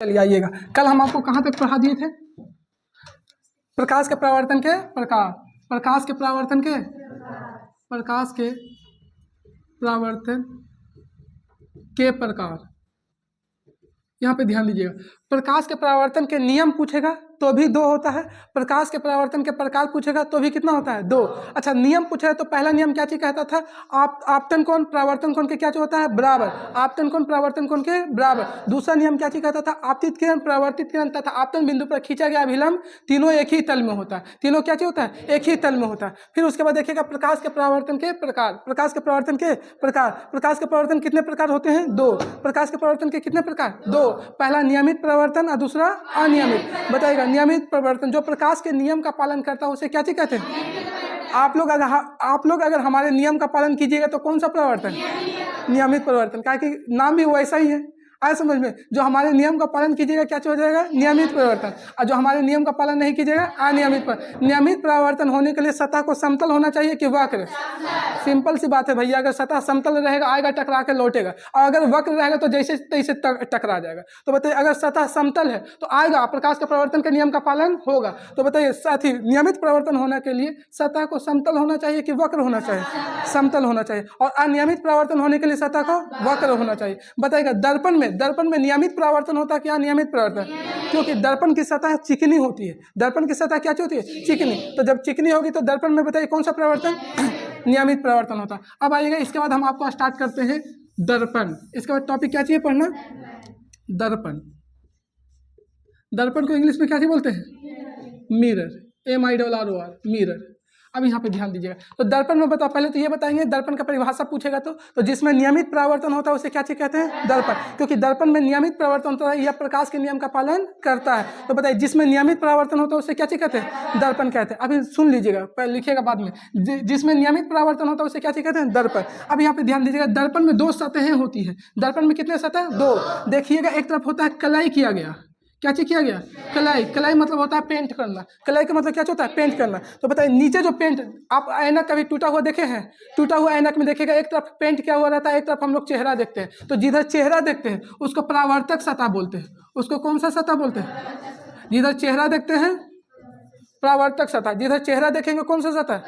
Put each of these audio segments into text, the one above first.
चलिए आइएगा, कल हम आपको कहाँ तक पढ़ा दिए थे? प्रकाश के परावर्तन के प्रकार, प्रकाश के परावर्तन के प्रकाश के परावर्तन के प्रकार। यहाँ पे ध्यान दीजिएगा, प्रकाश के परावर्तन के नियम पूछेगा तो भी दो होता है, प्रकाश के परावर्तन के प्रकार पूछेगा तो भी कितना होता है? दो। अच्छा, नियम पूछेगा तो पहला नियम क्या चीज कहता था? आपतन कोण परावर्तन कोण के क्या चीज होता है? बराबर। आपतन कोण परावर्तन कोण के बराबर। दूसरा नियम क्या चीज कहता था? आपतित किरण, परावर्तित किरण तथा आपतन बिंदु पर खींचा गया अभिलंब तीनों एक ही तल में होता है। तीनों क्या चीज होता है? एक ही तल में होता है। फिर उसके बाद देखिएगा प्रकाश के परावर्तन के प्रकार। प्रकाश के परावर्तन के प्रकार, प्रकाश के परावर्तन कितने प्रकार होते हैं? दो। प्रकाश के परावर्तन के कितने प्रकार? दो। पहला नियमित परावर्तन और दूसरा अनियमित। बताइएगा, नियमित परावर्तन जो प्रकाश के नियम का पालन करता है उसे क्या चीज कहते हैं? आप लोग अगर हमारे नियम का पालन कीजिएगा तो कौन सा परावर्तन? नियमित परावर्तन। क्या कि नाम भी वैसा ही है, आए समझ में? जो हमारे नियम का पालन कीजिएगा क्या हो जाएगा? नियमित परावर्तन। और जो हमारे नियम का पालन नहीं कीजिएगा अनियमित। नियमित परावर्तन होने के लिए सतह को समतल होना चाहिए कि वक्र? सिंपल सी बात है भैया, अगर सतह समतल रहेगा आएगा टकरा के लौटेगा, और अगर वक्र रहेगा तो जैसे तैसे टकरा जाएगा। तो बताइए, अगर सतह समतल है तो आएगा, प्रकाश के परावर्तन के नियम का पालन होगा। तो बताइए साथी, नियमित परावर्तन होने के लिए सतह को समतल होना चाहिए कि वक्र होना चाहिए? समतल होना चाहिए। और अनियमित परावर्तन होने के लिए सतह को वक्र होना चाहिए। बताइएगा, दर्पण में नियमित परावर्तन होता है क्या अनियमित परावर्तन? क्योंकि दर्पण की सतह चिकनी होती है। दर्पण की सतह क्या होती है? चिकनी। तो जब चिकनी होगी तो दर्पण में बताइए कौन सा परावर्तन? नियमित परावर्तन होता है। अब आइएगा, इसके बाद हम आपको स्टार्ट करते हैं दर्पण। इसके बाद टॉपिक क्या चाहिए पढ़ना? दर्पण। दर्पण को इंग्लिश में क्या चाहिए बोलते हैं? मिरर। MIRROR, mirror. अब यहाँ पे ध्यान दीजिएगा, तो दर्पण में बताओ, पहले तो ये बताएंगे दर्पण का परिभाषा पूछेगा तो जिसमें नियमित परावर्तन होता है उसे क्या चीज कहते हैं? दर्पण। क्योंकि दर्पण में नियमित परावर्तन होता है, यह प्रकाश के नियम का पालन करता है। तो बताइए, जिसमें नियमित परावर्तन होता है उसे क्या चीज कहते हैं? दर्पण कहते हैं। अभी सुन लीजिएगा, पहले लिखिएगा बाद में, जिसमें नियमित परावर्तन होता है उसे क्या चीज कहते हैं? दर्पण। अब यहाँ पे ध्यान दीजिएगा, दर्पण में दो सतहें होती है। दर्पण में कितने सतह? दो। देखिएगा, एक तरफ होता है कलाई किया गया। क्या चीज किया गया? कलाई। कलाई मतलब होता है पेंट करना। कलाई का मतलब क्या होता है? पेंट करना। तो बताइए, नीचे जो पेंट, आप ऐनक कभी टूटा हुआ देखे हैं? टूटा हुआ ऐनक में देखिएगा, एक तरफ पेंट किया हुआ रहता है, एक तरफ हम लोग चेहरा देखते हैं। तो जिधर चेहरा देखते हैं उसको परावर्तक सतह बोलते हैं। उसको कौन सा सतह बोलते हैं? जिधर चेहरा देखते हैं परावर्तक सतह। जिधर चेहरा देखेंगे कौन सा सतह?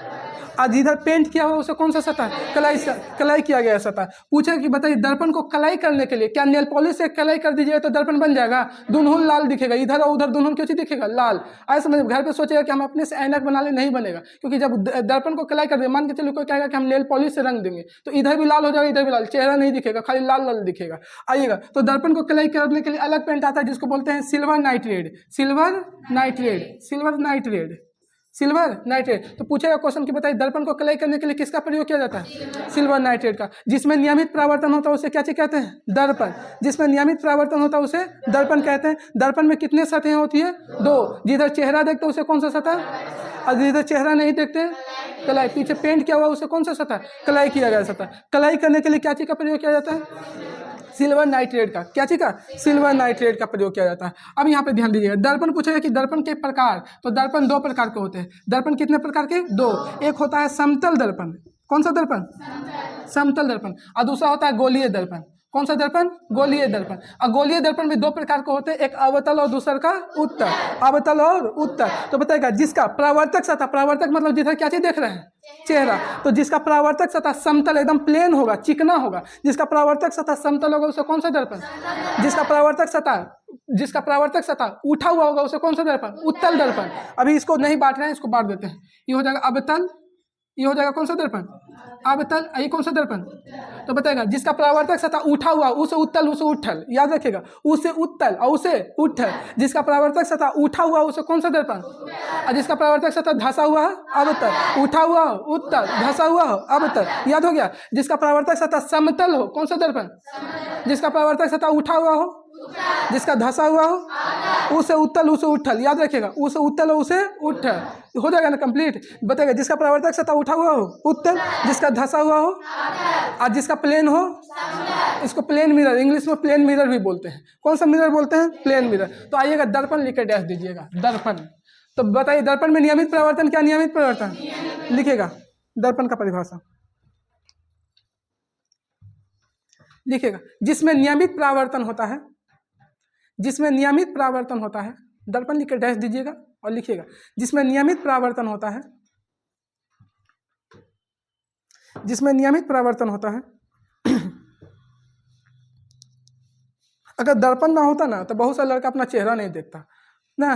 और जिधर पेंट किया हुआ उसे कौन सा सतह? कलाई किया गया सतह। पूछे कि बताइए, दर्पण को कलाई करने के लिए क्या नेल पॉलिश से कलाई कर दीजिएगा तो दर्पण बन जाएगा? दुनहुन लाल दिखेगा, इधर और उधर दुनहुन क्यों दिखेगा? लाल। ऐसे समझ, घर पे सोचेगा कि हम अपने से ऐनक बना ले, नहीं बनेगा। क्योंकि जब दर्पण को कलाई कर देंगे, मान के चलो कोई कहेगा कि हम नेल पॉलिश से रंग देंगे, तो इधर भी लाल हो जाएगा, इधर भी लाल, चेहरा नहीं दिखेगा, खाली लाल लाल दिखेगा। आइएगा, तो दर्पण को कलाई करने के लिए अलग पेंट आता है जिसको बोलते हैं silver nitrate. Silver nitrate, silver nitrate, silver nitrate. तो पूछेगा क्वेश्चन कि बताइए, दर्पण को कलाई करने के लिए किसका प्रयोग किया जाता है? सिल्वर नाइट्रेट का। जिसमें नियमित परावर्तन होता है उसे क्या चीज कहते हैं? दर्पण। जिसमें नियमित परावर्तन होता है उसे दर्पण कहते हैं। दर्पण में कितने सतहें होती है? दो। जिधर चेहरा देखते हैं उसे कौन सा सतह? और जिधर चेहरा नहीं देखते, कलाई। पीछे पेंट किया हुआ उसे कौन सा सतह? कलाई किया गया सतह। कलाई करने के लिए क्या चीज का प्रयोग किया जाता है? सिल्वर नाइट्रेट का। क्या चीज का? सिल्वर नाइट्रेट का प्रयोग किया जाता है। अब यहाँ पे ध्यान दीजिएगा, दर्पण पूछेगा कि दर्पण के प्रकार, तो दर्पण दो प्रकार के होते हैं। दर्पण कितने प्रकार के? दो। एक होता है समतल दर्पण। कौन सा दर्पण? समतल दर्पण। और दूसरा होता है गोलीय दर्पण। कौन सा दर्पण? गोलीय दर्पण। और गोलीय दर्पण में दो प्रकार के होते हैं, एक अवतल और दूसरा का उत्तल। अवतल और उत्तल। तो बताएगा, जिसका परावर्तक सतह, परावर्तक मतलब जिधर क्या चीज देख रहे हैं? चेहरा। तो जिसका परावर्तक सतह समतल एकदम प्लेन होगा, चिकना होगा, जिसका परावर्तक सतह समतल होगा उसे कौन सा दर्पण? जिसका परावर्तक सतह उठा हुआ होगा उसे कौन सा दर्पण? उत्तल दर्पण। अभी इसको नहीं बांट रहे हैं, इसको बांट देते हैं। ये हो जाएगा अवतल, ये हो जाएगा कौन सा दर्पण? अवतल। ये कौन सा दर्पण? तो बताएगा, जिसका परावर्तक सतह उठा हुआ उसे उत्तल, उसे उठल। याद रखिएगा, उसे उत्तल और उसे उठल। जिसका परावर्तक सतह उठा हुआ उसे कौन सा दर्पण? और जिसका परावर्तक सतह धंसा हुआ है अवतल। उठा हुआ हो उत्तल, धंसा हुआ हो अवतल। याद हो गया। जिसका परावर्तक सतह समतल हो कौन सा दर्पण? जिसका परावर्तक सतह उठा हुआ हो, जिसका धंसा हुआ हो उसे उत्तल, उसे उठल। याद रखिएगा, उसे उत्तल और उसे उठल। हो जाएगा ना कंप्लीट? बताएगा, जिसका परावर्तक सतह उठा हुआ हो उत्तल, जिसका धंसा हुआ हो, और जिसका प्लेन हो, इसको प्लेन मिरर, इंग्लिश में प्लेन मिरर भी बोलते हैं। कौन सा मिरर बोलते हैं? Plane mirror. तो आइएगा, दर्पण लिख के डैश दीजिएगा, दर्पण। तो बताइए, दर्पण में नियमित परावर्तन क्या? नियमित परावर्तन लिखिएगा, दर्पण का परिभाषा लिखिएगा, जिसमें नियमित परावर्तन होता है, जिसमें नियमित परावर्तन होता है, दर्पण लिख के डैश दीजिएगा और लिखिएगा, जिसमें नियमित परावर्तन होता है, जिसमें नियमित परावर्तन होता है। अगर दर्पण ना होता ना तो बहुत सा लड़का अपना चेहरा नहीं देखता ना।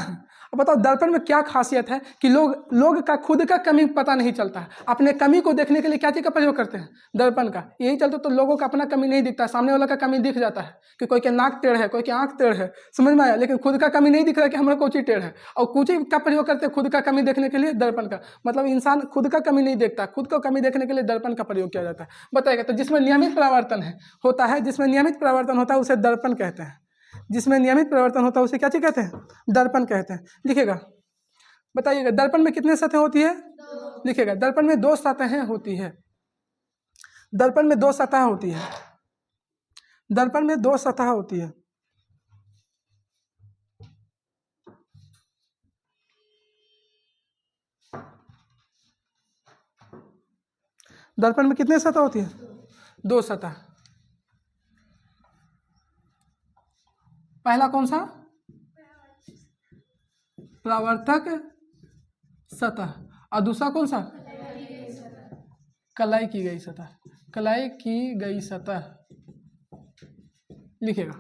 अब बताओ दर्पण में क्या खासियत है कि लोग का खुद का कमी पता नहीं चलता है, अपने कमी को देखने के लिए क्या चीज़ का प्रयोग करते हैं, दर्पण का। यही चलते तो लोगों का अपना कमी नहीं दिखता, सामने वाला का कमी दिख जाता है कि कोई के नाक टेढ़ है, कोई के आँख टेढ़ है, समझ में आया, लेकिन खुद का कमी नहीं दिख रहा है कि हमारा कोची टेढ़ है। और कुची का प्रयोग करते हैं खुद का कमी देखने के लिए, दर्पण का। मतलब इंसान खुद का कमी नहीं देखता, खुद को कमी देखने के लिए दर्पण का प्रयोग किया जाता है। बताइएगा, तो जिसमें नियमित परावर्तन होता है, जिसमें नियमित परावर्तन होता है उसे दर्पण कहते हैं। जिसमें नियमित परिवर्तन होता है उसे क्या चीज कहते हैं, दर्पण कहते हैं। लिखिएगा, बताइएगा दर्पण में कितने सतह होती है, लिखिएगा दर्पण में 2 सतहें होती है। दर्पण में 2 सतह होती है, दर्पण में 2 सतह होती है। दर्पण में कितने सतह होती है, 2 सतह। पहला कौन सा, परावर्तक सतह, और दूसरा कौन सा, कलाई की गई सतह, कलाई की गई सतह। लिखिएगा,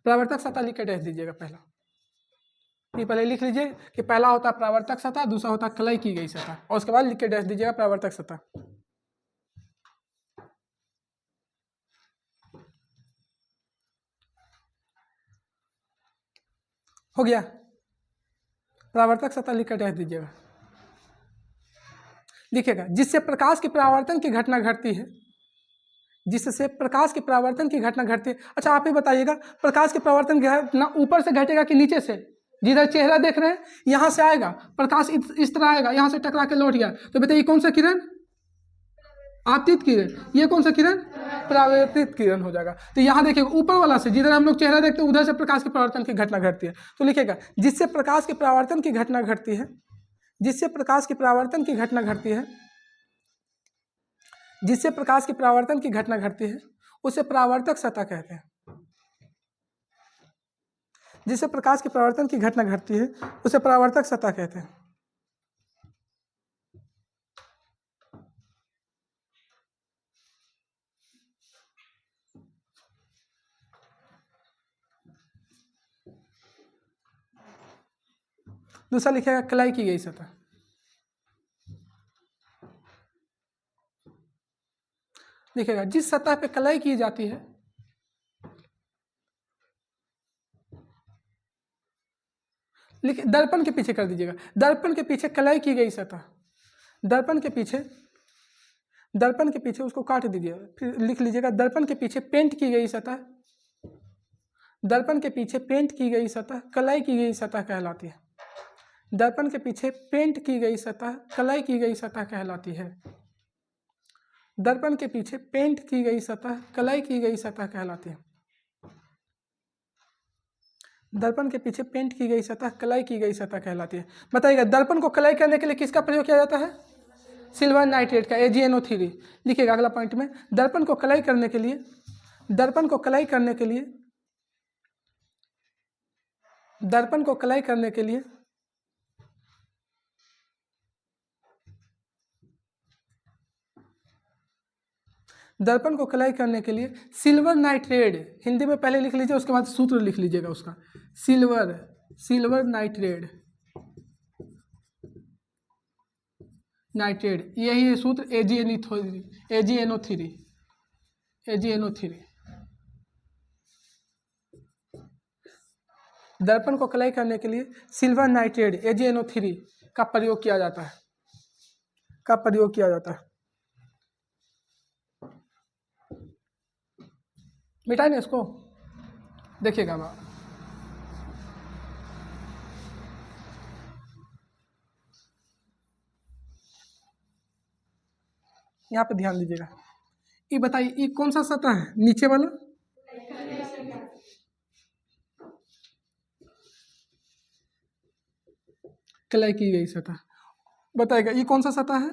परावर्तक सतह लिख के डैश दीजिएगा पहला। ये पहले लिख लीजिए कि पहला होता है परावर्तक सतह, दूसरा होता है कलाई की गई सतह, और उसके बाद लिख के डैश दीजिएगा परावर्तक सतह। हो गया, परावर्तक सतह लिख के डैश दीजिएगा। लिखिएगा, जिससे प्रकाश की परावर्तन की घटना घटती है, जिससे प्रकाश की परावर्तन की घटना घटती है। अच्छा आप ही बताइएगा, प्रकाश की परावर्तन की घटना ऊपर से घटेगा कि नीचे से? जिधर चेहरा देख रहे हैं यहाँ से आएगा प्रकाश, इस तरह आएगा, यहाँ से टकरा के लौट गया, तो बताइए कौन सा किरण, आपतित किरण। ये कौन सा किरण, परावर्तित किरण हो जाएगा। तो यहाँ देखिएगा ऊपर वाला से, जिधर हम लोग चेहरा देखते हैं उधर से प्रकाश की परावर्तन की घटना घटती है। तो लिखिएगा, जिससे प्रकाश की परावर्तन की घटना घटती है, जिससे प्रकाश की परावर्तन की घटना घटती है, जिससे प्रकाश की परावर्तन की घटना घटती है उसे परावर्तक सतह कहते हैं। जिससे प्रकाश की परावर्तन की घटना घटती है उसे परावर्तक सतह कहते हैं। दूसरा लिखेगा कलाई की गई सतह। लिखेगा, जिस सतह पे कलाई की जाती है, लिखिए दर्पण के पीछे कर दीजिएगा, दर्पण के पीछे कलाई की गई सतह, दर्पण के पीछे, दर्पण के पीछे उसको काट दीजिएगा, फिर लिख लीजिएगा दर्पण के पीछे पेंट की गई सतह, दर्पण के पीछे पेंट की गई सतह कलाई की गई सतह कहलाती है। दर्पण के पीछे पेंट की गई सतह कलाई की गई सतह कहलाती है। दर्पण के पीछे पेंट की गई सतह कलाई की गई सतह कहलाती है। दर्पण के पीछे पेंट की गई सतह कलाई की गई सतह कहलाती है। बताइएगा, दर्पण को कलाई करने के लिए किसका प्रयोग किया जाता है, सिल्वर नाइट्रेट का, AgNO3। लिखिएगा अगला पॉइंट में, दर्पण को कलाई करने के लिए, दर्पण को कलाई करने के लिए, दर्पण को कलाई करने के लिए दर्पण को कलाई करने के लिए सिल्वर नाइट्रेट, हिंदी में पहले लिख लीजिए उसके बाद सूत्र लिख लीजिएगा उसका, सिल्वर नाइट्रेट, नाइट्रेट, यही है सूत्र, AgNO3। दर्पण को कलाई करने के लिए सिल्वर नाइट्रेट AgNO3 का प्रयोग किया जाता है, का प्रयोग किया जाता है। मिटाए ना इसको, देखिएगा आप, यहाँ पे ध्यान दीजिएगा। ये बताइए, ये कौन सा सतह है, नीचे वाला, कलाई की गई सतह। बताएगा ये कौन सा सतह है,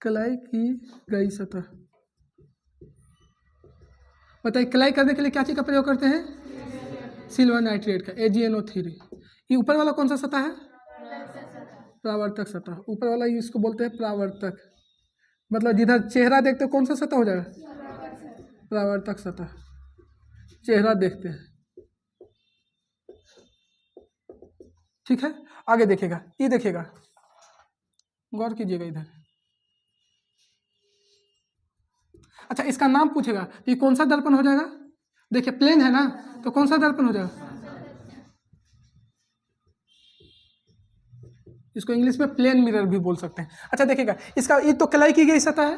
कलाई की गई सतह। बताइए कलाई करने के लिए क्या चीज़ का प्रयोग करते हैं? सिल्वर नाइट्रेट का, AgNO3। ये ऊपर वाला कौन सा सतह है? परावर्तक सतह। ऊपर वाला इसको बोलते हैं परावर्तक, मतलब जिधर चेहरा देखते हो कौन सा सतह हो जाएगा? परावर्तक सतह। चेहरा देखते हैं, ठीक है। आगे देखिएगा, ये देखिएगा, गौर कीजिएगा इधर। अच्छा, इसका नाम पूछेगा तो ये कौन सा दर्पण हो जाएगा? देखिए प्लेन है ना, तो कौन सा दर्पण हो जाएगा? इसको इंग्लिश में प्लेन मिरर भी बोल सकते हैं। अच्छा देखिएगा, इसका ये तो कलाई की गई सतह है,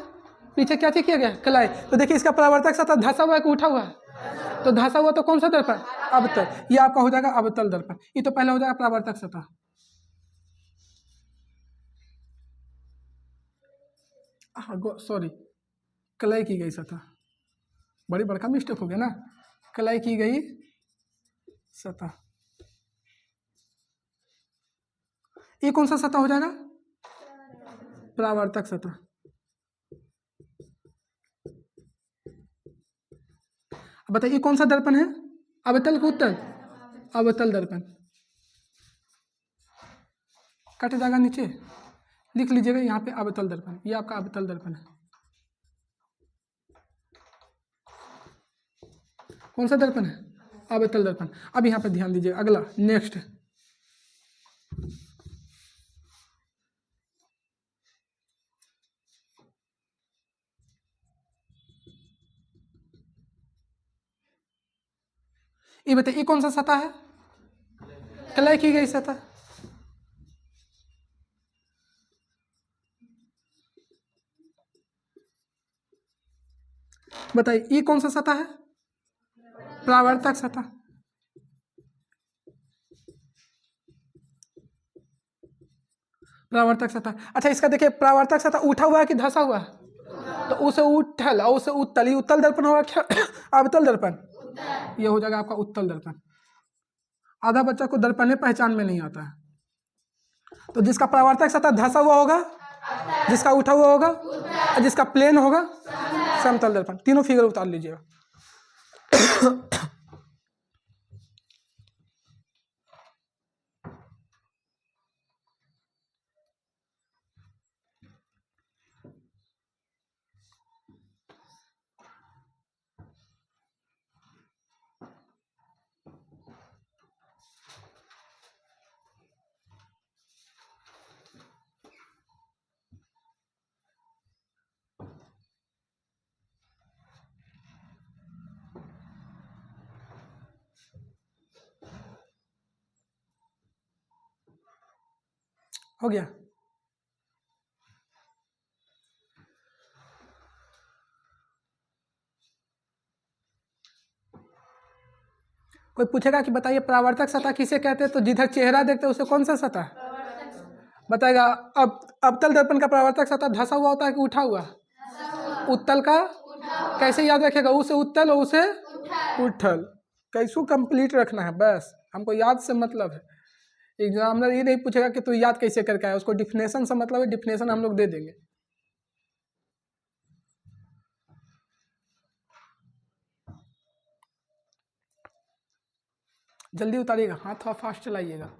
पीछे क्या चीज किया गया? कलाई। तो देखिए इसका परावर्तक सतह धंसा हुआ है कि उठा हुआ है? तो धंसा हुआ तो कौन सा दर्पण? अवतल। ये आपका हो जाएगा अवतल दर्पण। ये तो पहले हो जाएगा परावर्तक सतह। सॉरी, कलाई की गई सतह, बड़ी बड़का मिस्टेक हो गया ना। कलाई की गई सतह, ये कौन सा सतह हो जाएगा? परावर्तक सतह। अब बताइए कौन सा दर्पण है? अवतल का उत्तल? अवतल दर्पण। कट जाएगा नीचे, लिख लीजिएगा यहाँ पे अवतल दर्पण। ये आपका अवतल दर्पण है। कौन सा दर्पण है? अवतल दर्पण। अब यहाँ पे ध्यान दीजिए, अगला नेक्स्ट, ये बताइए कौन सा सतह है? कलाई की गई सतह। बताइए ये कौन सा सतह है? परावर्तक सतह। परावर्तक सतह। अच्छा इसका देखिए, परावर्तक सतह उठा हुआ है कि धंसा हुआ है? तो उसे उठल और उसे उत्तल, ये उत्तल दर्पण होगा क्या? अवतल दर्पण। ये हो जाएगा आपका उत्तल दर्पण। आधा बच्चा को दर्पण पहचान में नहीं आता है। तो जिसका परावर्तक सतह धंसा हुआ होगा, जिसका उठा हुआ होगा, और जिसका प्लेन होगा समतल दर्पण। तीनों फिगर उतार लीजिएगा। हो गया? कोई पूछेगा कि बताइए परावर्तक सतह किसे कहते हैं, तो जिधर चेहरा देखते हैं उसे कौन सा सतह बताएगा? अब अवतल दर्पण का परावर्तक सतह धंसा हुआ होता है कि उठा हुआ? उत्तल का कैसे याद रखेगा? उसे उत्तल और उसे उठल। कैसू कंप्लीट रखना है, बस हमको याद से मतलब है। एग्जामिनर ये नहीं पूछेगा कि तू याद कैसे करके आया, उसको डिफिनेशन से मतलब है, डिफिनेशन हम लोग दे देंगे। जल्दी उतारिएगा, हाथ थोड़ा फास्ट चलाइएगा।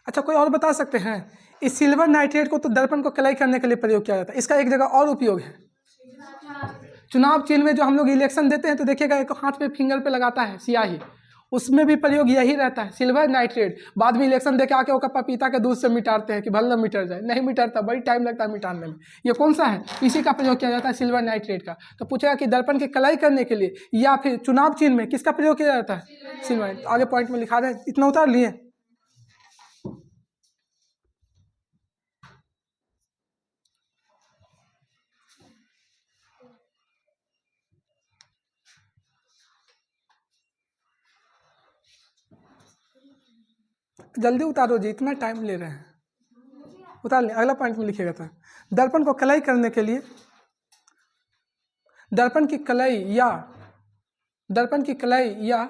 अच्छा कोई और बता सकते हैं? इस सिल्वर नाइट्रेट को तो दर्पण को कलाई करने के लिए प्रयोग किया जाता है, इसका एक जगह और उपयोग है। चुनाव चिन्ह में जो हम लोग इलेक्शन देते हैं तो देखिएगा एक हाथ पे फिंगर पे लगाता है स्याही, उसमें भी प्रयोग यही रहता है, सिल्वर नाइट्रेट। बाद में इलेक्शन देके आके वो पपीता के दूध से मिटाते हैं कि भले मिट जाए, नहीं मिटाता, बड़ी टाइम लगता है मिटाने में। ये कौन सा है? इसी का प्रयोग किया जाता है, सिल्वर नाइट्रेट का। तो पूछेगा कि दर्पण की कलाई करने के लिए या फिर चुनाव चिन्ह में किसका प्रयोग किया जाता है? सिल्वर। आगे पॉइंट में लिखा रहे, इतना उतार लिए। जल्दी उतारो जी, इतना टाइम ले रहे हैं, उतार लें। अगला पॉइंट में लिखिएगा था, दर्पण को कलाई करने के लिए दर्पण की कलाई या दर्पण की कलाई या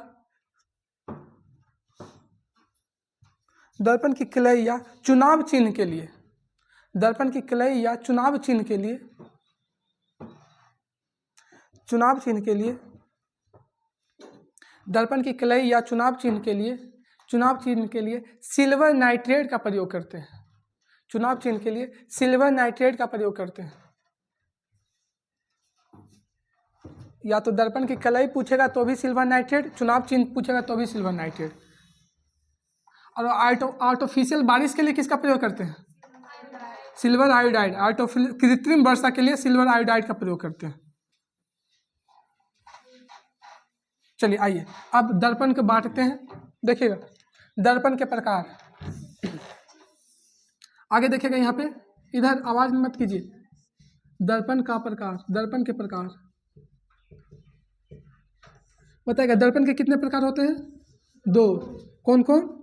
दर्पण की कलाई या चुनाव चिन्ह के लिए दर्पण की कलई या चुनाव चिन्ह के लिए, चुनाव चिन्ह के लिए, दर्पण की कलई या चुनाव चिन्ह के लिए, चुनाव चिन्ह के लिए सिल्वर नाइट्रेट का प्रयोग करते हैं। चुनाव चिन्ह के लिए सिल्वर नाइट्रेट का प्रयोग करते हैं। या तो दर्पण की कलई पूछेगा तो भी सिल्वर नाइट्रेट, चुनाव चिन्ह पूछेगा तो भी सिल्वर नाइट्रेट। और आर्टिफिशियल बारिश के लिए किसका प्रयोग करते हैं? Silver iodide. कृत्रिम वर्षा के लिए सिल्वर आयोडाइड का प्रयोग करते हैं। चलिए आइए अब दर्पण को बांटते हैं। देखिएगा दर्पण के प्रकार, आगे देखिएगा यहाँ पे, इधर आवाज मत कीजिए। दर्पण का प्रकार, दर्पण के प्रकार बताएगा। दर्पण के कितने प्रकार होते हैं? 2। कौन कौन?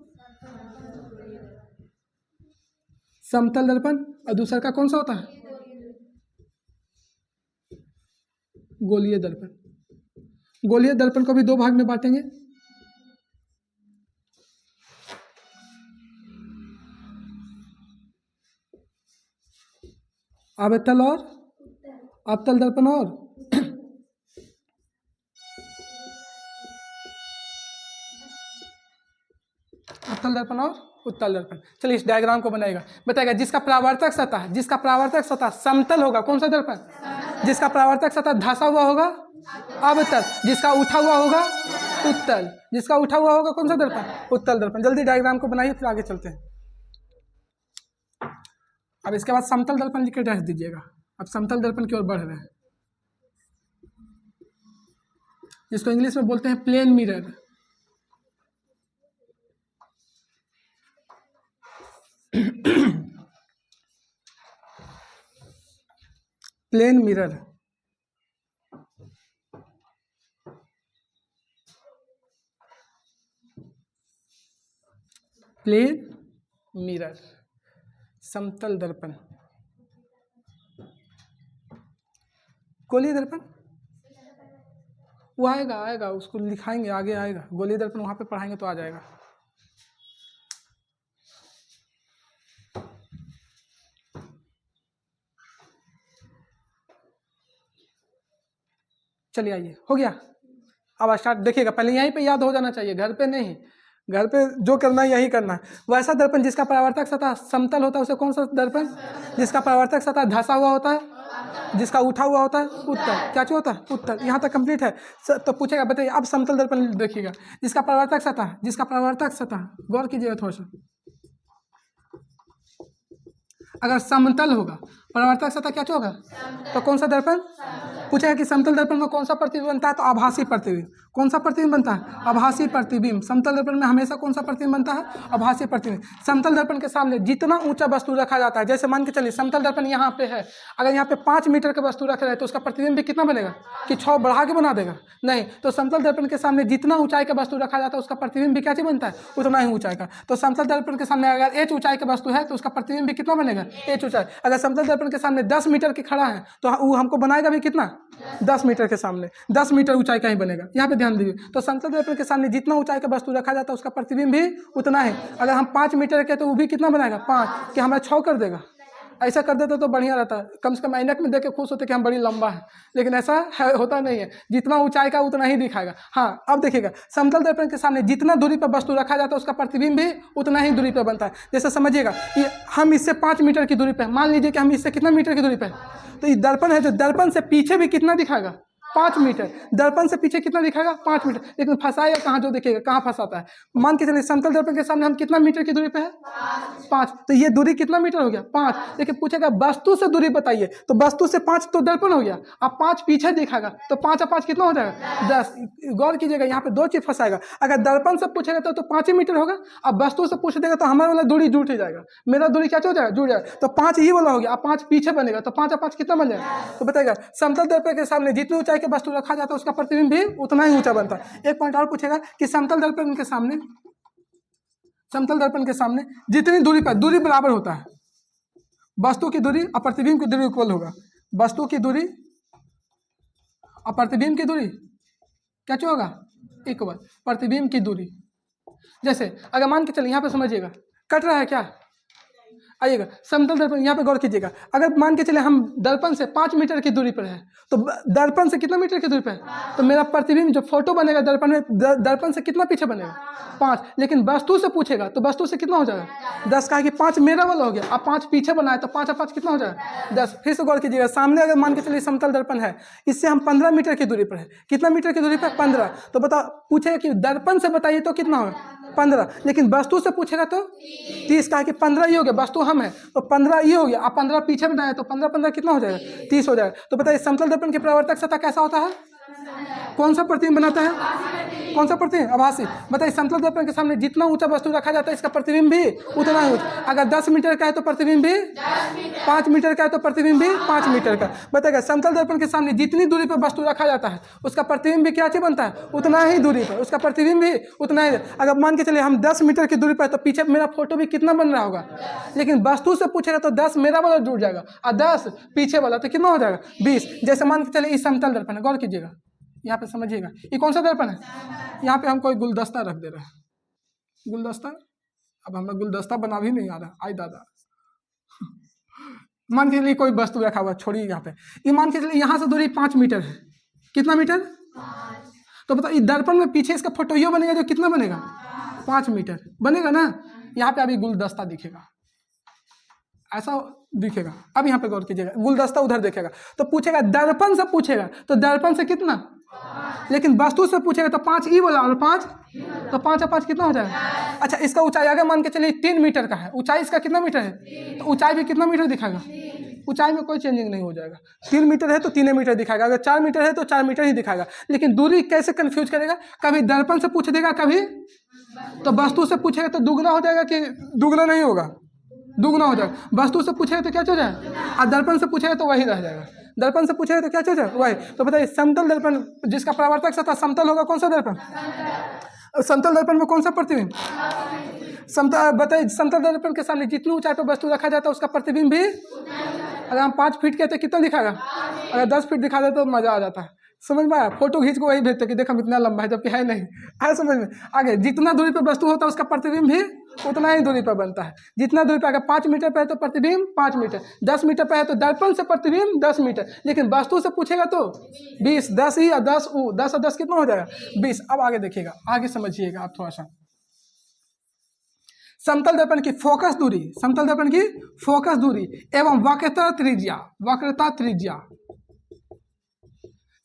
समतल दर्पण और दूसरा का कौन सा होता है? गोलीय दर्पण। गोलीय दर्पण को भी 2 भाग में बांटेंगे। अवतल और अवतल दर्पण और अवतल दर्पण और उत्तल दर्पण। चलिए इस डायग्राम को बनाएगा। बताएगा जिसका परावर्तक सतह, जिसका परावर्तक सतह समतल होगा कौन सा दर्पण? जिसका परावर्तक सतह धंसा हुआ होगा अवतल, जिसका उठा हुआ होगा उत्तल, जिसका उठा हुआ होगा कौन सा दर्पण? उत्तल दर्पण। जल्दी डायग्राम को बनाइए फिर आगे चलते हैं। अब इसके बाद समतल दर्पण लिख के डैश दीजिएगा। अब समतल दर्पण की ओर बढ़ रहे हैं, जिसको इंग्लिश में बोलते हैं plane mirror. Plane mirror, plane mirror, समतल दर्पण। गोलीय दर्पण वो आएगा उसको लिखाएंगे, आगे आएगा। गोलीय दर्पण वहां पे पढ़ाएंगे तो आ जाएगा। चलिए आइए, हो गया। अब स्टार्ट देखिएगा, पहले यहीं पे याद हो जाना चाहिए, घर पे नहीं। घर पे जो करना है यही करना है। वैसा दर्पण जिसका परावर्तक सतह समतल होता है उसे कौन सा दर्पण? जिसका परावर्तक सतह धंसा हुआ होता है, जिसका उठा हुआ होता है उत्तल। क्या होता है? उत्तल। यहाँ तक कंप्लीट है। तो पूछेगा बताइए अब समतल दर्पण देखिएगा। जिसका परावर्तक सतह, जिसका परावर्तक सतह, गौर कीजिएगा थोड़ा सा, अगर समतल होगा, परावर्तक सतह क्या होगा? तो कौन सा दर्पण? पूछेगा कि समतल दर्पण में कौन सा प्रतिबिंब बनता है? तो आभासी प्रतिबिंब। कौन सा प्रतिबिंब बनता है? आभासी प्रतिबिंब। समतल दर्पण में हमेशा कौन सा प्रतिबिंब बनता है? आभासी प्रतिबिंब। समतल दर्पण के सामने जितना ऊंचा वस्तु रखा जाता है, जैसे मान के चलिए समतल दर्पण यहाँ पे है, अगर यहाँ पे 5 मीटर का वस्तु रखा जाए तो उसका प्रतिबिंब भी कितना बनेगा? कि 6 बढ़ा के बना देगा? नहीं। तो समतल दर्पण के सामने जितना ऊंचाई का वस्तु रखा जाता है उसका प्रतिबिंब भी क्या चीज बनता है? उतना ही ऊंचाई का। तो समतल दर्पण के सामने अगर h ऊंचाई का वस्तु है तो उसका प्रतिबिंब भी कितना बनेगा? h ऊंचाई। अगर समतल दर्पण के सामने 10 मीटर के खड़ा है तो वो हमको बनाएगा भी कितना? 10 मीटर के सामने 10 मीटर ऊंचाई का ही बनेगा। यहाँ पे ध्यान दीजिए। तो समतल दर्पण के सामने जितना ऊंचाई का वस्तु रखा जाता है उसका प्रतिबिंब भी उतना है। अगर हम 5 मीटर के तो वो भी कितना बनाएगा? 5। कि हमारा 6 कर देगा। ऐसा कर देता तो बढ़िया रहता, कम से कम ऐनक में देख के खुश होते कि हम बड़ी लंबा है, लेकिन ऐसा होता नहीं है। जितना ऊंचाई का उतना ही दिखाएगा। हाँ अब देखिएगा, समतल दर्पण के सामने जितना दूरी पर वस्तु रखा जाता है उसका प्रतिबिंब भी उतना ही दूरी पर बनता है। जैसे समझिएगा कि हम इससे 5 मीटर की दूरी पर, मान लीजिए कि हम इससे कितना मीटर की दूरी पर, तो ये दर्पण है जो दर्पण से पीछे भी कितना दिखाएगा? 5 मीटर। दर्पण से पीछे कितना दिखाएगा? 5 मीटर। लेकिन फंसाएगा कहाँ? जो देखिएगा कहाँ फंसाता है। मान के चलिए समतल दर्पण के सामने हम कितना मीटर की दूरी पे है? 5। तो ये दूरी कितना मीटर हो गया? 5। लेकिन पूछेगा वस्तु से दूरी बताइए, तो वस्तु से 5 तो दर्पण हो गया, अब 5 पीछे दिखाएगा, तो 5 और 5 कितना हो जाएगा? 10। गौर कीजिएगा यहाँ पे 2 चीज फंसाएगा। अगर दर्पण से पूछेगा तो 5 ही मीटर होगा, अब वस्तु से पूछ देगा तो हमारा वाला दूरी जुट ही जाएगा, मेरा दूरी क्या हो जाएगा? जुड़ जाएगा। तो 5 ही वाला हो गया, अब 5 पीछे बनेगा, तो 5 और 5 कितना बन जाएगा? तो बताएगा समतल दर्पण के सामने जितनी ऊंचाई के वस्तु रखा जाता है उसका प्रतिबिंब भी उतना ही ऊंचा बनता है। एक पॉइंट और पूछेगा कि समतल दर्पण के सामने, समतल दर्पण के सामने जितनी दूरी पर, दूरी बराबर होता है, वस्तु की दूरी और प्रतिबिंब की दूरी इक्वल होगा। वस्तु की दूरी और प्रतिबिंब की दूरी क्या होगा? इक्वल। प्रतिबिंब की दूरी, जैसे अगर मान के चलिए यहाँ पे समझिएगा, कट रहा है क्या? आइएगा, समतल दर्पण यहाँ पे गौर कीजिएगा। अगर मान के चले हम दर्पण से 5 मीटर की दूरी पर है, तो दर्पण से कितना मीटर की दूरी पर है, तो मेरा प्रतिबिंब जो फोटो बनेगा दर्पण में, दर्पण से कितना पीछे बनेगा, 5। लेकिन वस्तु से पूछेगा तो वस्तु से कितना हो जाएगा, 10। कहा कि 5 मेरा वाला हो गया, अब 5 पीछे बनाए तो 5 और 5 कितना हो जाएगा, 10। फिर से गौर कीजिएगा, सामने अगर मान के चलिए समतल दर्पण है, इससे हम 15 मीटर की दूरी पर है, कितना मीटर की दूरी पर, 15। तो बताओ, पूछेगा कि दर्पण से बताइए तो कितना होगा, 15। लेकिन वस्तु से पूछेगा तो 30। कहा कि 15 ही हो गया, वस्तु हम है तो 15 ही हो गया। आप 15 पीछे बनाए तो 15 15 कितना हो जाएगा, 30 हो जाएगा। तो बताइए समतल दर्पण की परावर्तक सतह कैसा होता है, कौन सा प्रतिबिंब बनाता है, कौन सा प्रतिबिंब, आभासी। बताइए समतल दर्पण के सामने जितना ऊंचा वस्तु रखा जाता है, इसका प्रतिबिंब भी उतना ही ऊंचा। अगर 10 मीटर का है तो प्रतिबिंब भी 5 मीटर का है तो प्रतिबिंब भी 5 मीटर का। बताइएगा समतल दर्पण के सामने जितनी दूरी पर वस्तु रखा जाता है, उसका प्रतिबिंब भी क्या चीज बनता है, उतना ही दूरी पर, उसका प्रतिबिंब भी उतना ही। अगर मान के चलिए हम 10 मीटर की दूरी पर, तो पीछे मेरा फोटो भी कितना बन रहा होगा। लेकिन वस्तु से पूछेगा तो 10 मेरा वाला जुड़ जाएगा और 10 पीछे वाला, तो कितना हो जाएगा, 20। जैसे मान के चलिए इस समतल दर्पण है, गौर कीजिएगा, यहाँ पे समझिएगा, ये कौन सा दर्पण है, यहाँ पे हम कोई गुलदस्ता रख दे रहे हैं, गुलदस्ता। अब हमें गुलदस्ता बना भी नहीं आ रहा, आई दादा। मान के चलिए कोई वस्तु रखा हुआ, छोड़िए यहाँ पे, ये मान के चलिए यहाँ से दूरी 5 मीटर है, कितना मीटर, 5। तो बताइए दर्पण में पीछे इसका फोटोइयो बनेगा जो कितना बनेगा, 5 मीटर बनेगा ना। यहाँ पे अभी गुलदस्ता दिखेगा, ऐसा दिखेगा। अब यहाँ पे गौर कीजिएगा, गुलदस्ता उधर देखेगा, तो पूछेगा दर्पण से पूछेगा तो दर्पण से कितना, लेकिन वस्तु से पूछेगा तो 5 ई बोला और 5, तो 5 और 5 कितना हो जाएगा। अच्छा, इसका ऊंचाई अगर मान के चलिए 3 मीटर का है, ऊंचाई इसका कितना मीटर है, तो ऊंचाई भी कितना मीटर दिखाएगा, ऊंचाई में कोई चेंजिंग नहीं हो जाएगा। 3 मीटर है तो 3 मीटर दिखाएगा, अगर 4 मीटर है तो 4 मीटर ही दिखाएगा। लेकिन दूरी कैसे कंफ्यूज करेगा, कभी दर्पण से पूछ देगा, कभी तो वस्तु से पूछेगा तो दुगना हो जाएगा कि दुगना नहीं होगा, दुगना हो जाएगा। वस्तु से पूछेगा तो क्या हो जाएगा, और दर्पण से पूछेगा तो वही रह जाएगा, दर्पण से पूछेगा तो क्या हो जाएगा, वही। तो बताइए समतल दर्पण जिसका परावर्तक सतह समतल होगा, कौन सा दर्पण, समतल दर्पण में कौन सा प्रतिबिंब, समतल। बताइए समतल दर्पण के सामने जितनी ऊंचाई पर वस्तु रखा जाता है, उसका प्रतिबिंब भी, अगर हम 5 फीट के तो कितना दिखाएगा, अगर 10 फीट दिखा दे तो मजा आ जाता है, समझ में आया। फोटो खींच को वही भेजते कि देख हम इतना लंबा है, जबकि है नहीं, आया समझ में। आगे जितना दूरी पर वस्तु होता है, उसका प्रतिबिंब भी उतना ही दूरी पर बनता है। जितना दूरी पर, अगर 5 मीटर पर है तो प्रतिबिंब 5 मीटर, 10 मीटर पर है तो दर्पण से प्रतिबिंब 10 मीटर, लेकिन वस्तु से पूछेगा तो 20, 10 ही या 10 ऊ, 10 और 10 कितना हो जाएगा, 20। अब आगे देखिएगा, आगे समझिएगा आप थोड़ा सा। समतल दर्पण की फोकस दूरी, समतल दर्पण की फोकस दूरी एवं वक्रता त्रिज्या, वक्रता त्रिज्या,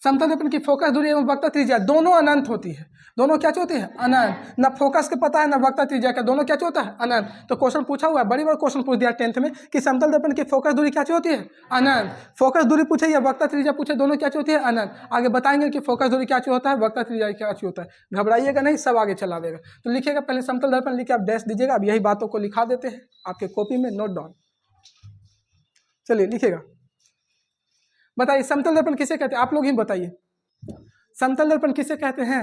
समतल दर्पण की फोकस दूरी एवं वक्रता त्रिज्या दोनों अनंत होती है। दोनों क्या होती है, अनंत। ना फोकस के पता है ना वक्रता त्रिज्या का, दोनों क्या होता है, अनंत। तो क्वेश्चन पूछा हुआ है, बड़ी बार क्वेश्चन पूछ दिया 10th में कि समतल दर्पण की फोकस दूरी क्या होती है, अनंत। फोकस दूरी पूछे या वक्रता त्रिज्या पूछे, दोनों क्या होती है, अनंत। आगे बताएंगे कि फोकस दूरी क्या होता है, वक्रता त्रिज्या क्या होता है। घबराइएगा नहीं, सब आगे चला देगा। तो लिखिएगा, पहले समतल दर्पण लिख के आप डैश दीजिएगा। अब यही बातों को लिखा देते हैं आपके कॉपी में, नोट डाउन। चलिए लिखिएगा, बताइए समतल दर्पण किसे कहते हैं, आप लोग ही बताइए, समतल दर्पण किसे कहते हैं।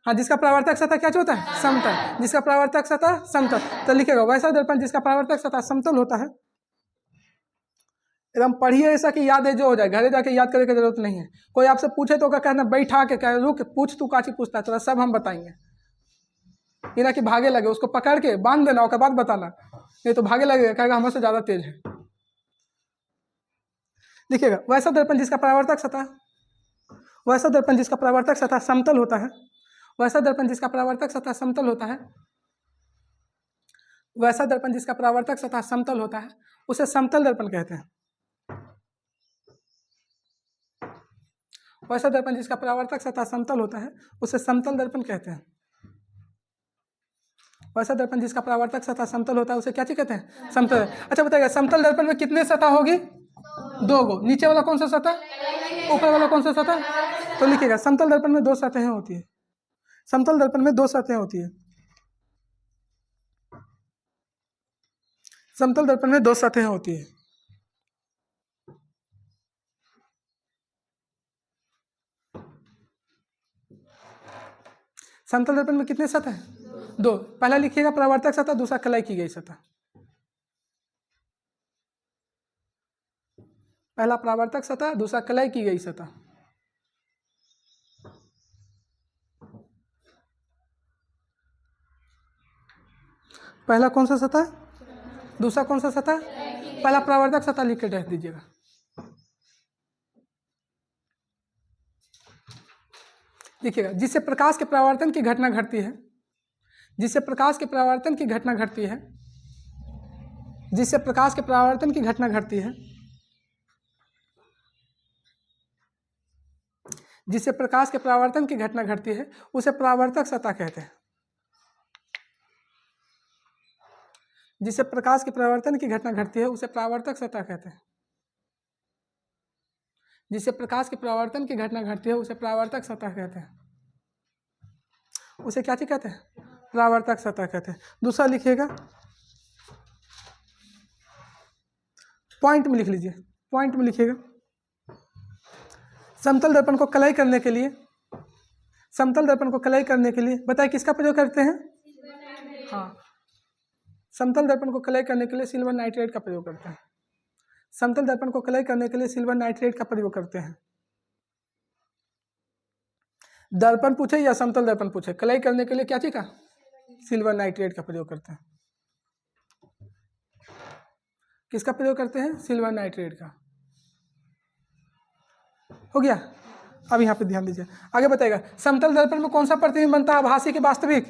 हाँ, जिसका परावर्तक सतह क्या होता है, समतल, जिसका परावर्तक सतह समतल। तो लिखेगा वैसा दर्पण जिसका परावर्तक सतह समतल होता है। एकदम पढ़िए ऐसा कि याद है जो हो जाए, घरे जाके याद करने की जरूरत नहीं है। कोई आपसे पूछे तो क्या कहना, बैठा के कहे रुक पूछ, तू काची पूछता है, तो सब हम बताएंगे। ये ना कि भागे लगे, उसको पकड़ के बांध देना, उसके बाद बताना, नहीं तो भागे लगेगा, कहेगा हमसे ज्यादा तेज है। देखिएगा, वैसा दर्पण जिसका परावर्तक सतह, वैसा दर्पण जिसका परावर्तक सतह समतल होता है, वैसा दर्पण जिसका परावर्तक सतह समतल होता है, वैसा दर्पण जिसका परावर्तक सतह समतल होता है, उसे समतल दर्पण कहते हैं। वैसा दर्पण जिसका परावर्तक सतह समतल होता है, उसे समतल दर्पण कहते हैं। वैसा दर्पण जिसका परावर्तक सतह समतल होता है, उसे क्या चीज कहते हैं, समतल। अच्छा बताइएगा, समतल दर्पण में कितने सतह होगी, 2 गो। नीचे वाला कौन सा सतह, ऊपर वाला कौन सा सतह। तो लिखिएगा, समतल दर्पण में 2 सतहें होती है, समतल दर्पण में 2 सतहें होती है, समतल दर्पण में 2 सतहें होती है। समतल दर्पण में कितने सतह है, 2। पहला लिखिएगा परावर्तक सतह, दूसरा कलाई की गई सतह। पहला परावर्तक सतह, दूसरा कलाई की गई सतह। पहला कौन सा सतह, दूसरा कौन सा सतह, पहला परावर्तक सतह लिख के रख दीजिएगा। देखिएगा, जिससे प्रकाश के परावर्तन की घटना घटती है, जिससे प्रकाश के परावर्तन की घटना घटती है, जिससे प्रकाश के परावर्तन की घटना घटती है, जिससे प्रकाश के परावर्तन की घटना घटती है, उसे परावर्तक सतह कहते हैं। जिससे प्रकाश के परावर्तन की घटना घटती है उसे परावर्तक सतह कहते हैं। जिससे प्रकाश के परावर्तन की घटना घटती है उसे परावर्तक सतह कहते हैं। उसे क्या चीज कहते हैं, परावर्तक सतह कहते हैं। दूसरा लिखिएगा, पॉइंट में लिख लीजिए, पॉइंट में लिखिएगा, समतल दर्पण को कलई करने के लिए, समतल दर्पण को कलई करने के लिए बताइए किसका प्रयोग करते हैं, हाँ, समतल दर्पण को कलई करने के लिए सिल्वर नाइट्रेट का प्रयोग करते हैं। समतल दर्पण को कलई करने के लिए सिल्वर नाइट्रेट का प्रयोग करते हैं। दर्पण पूछे या समतल दर्पण पूछे, कलई करने के लिए क्या चीज का, सिल्वर नाइट्रेट का प्रयोग करते हैं। किसका प्रयोग करते हैं, सिल्वर नाइट्रेट का। हो गया। अब यहाँ पे ध्यान दीजिए, आगे बताएगा समतल दर्पण में कौन सा प्रतिबिंब बनता है, आभासी की वास्तविक,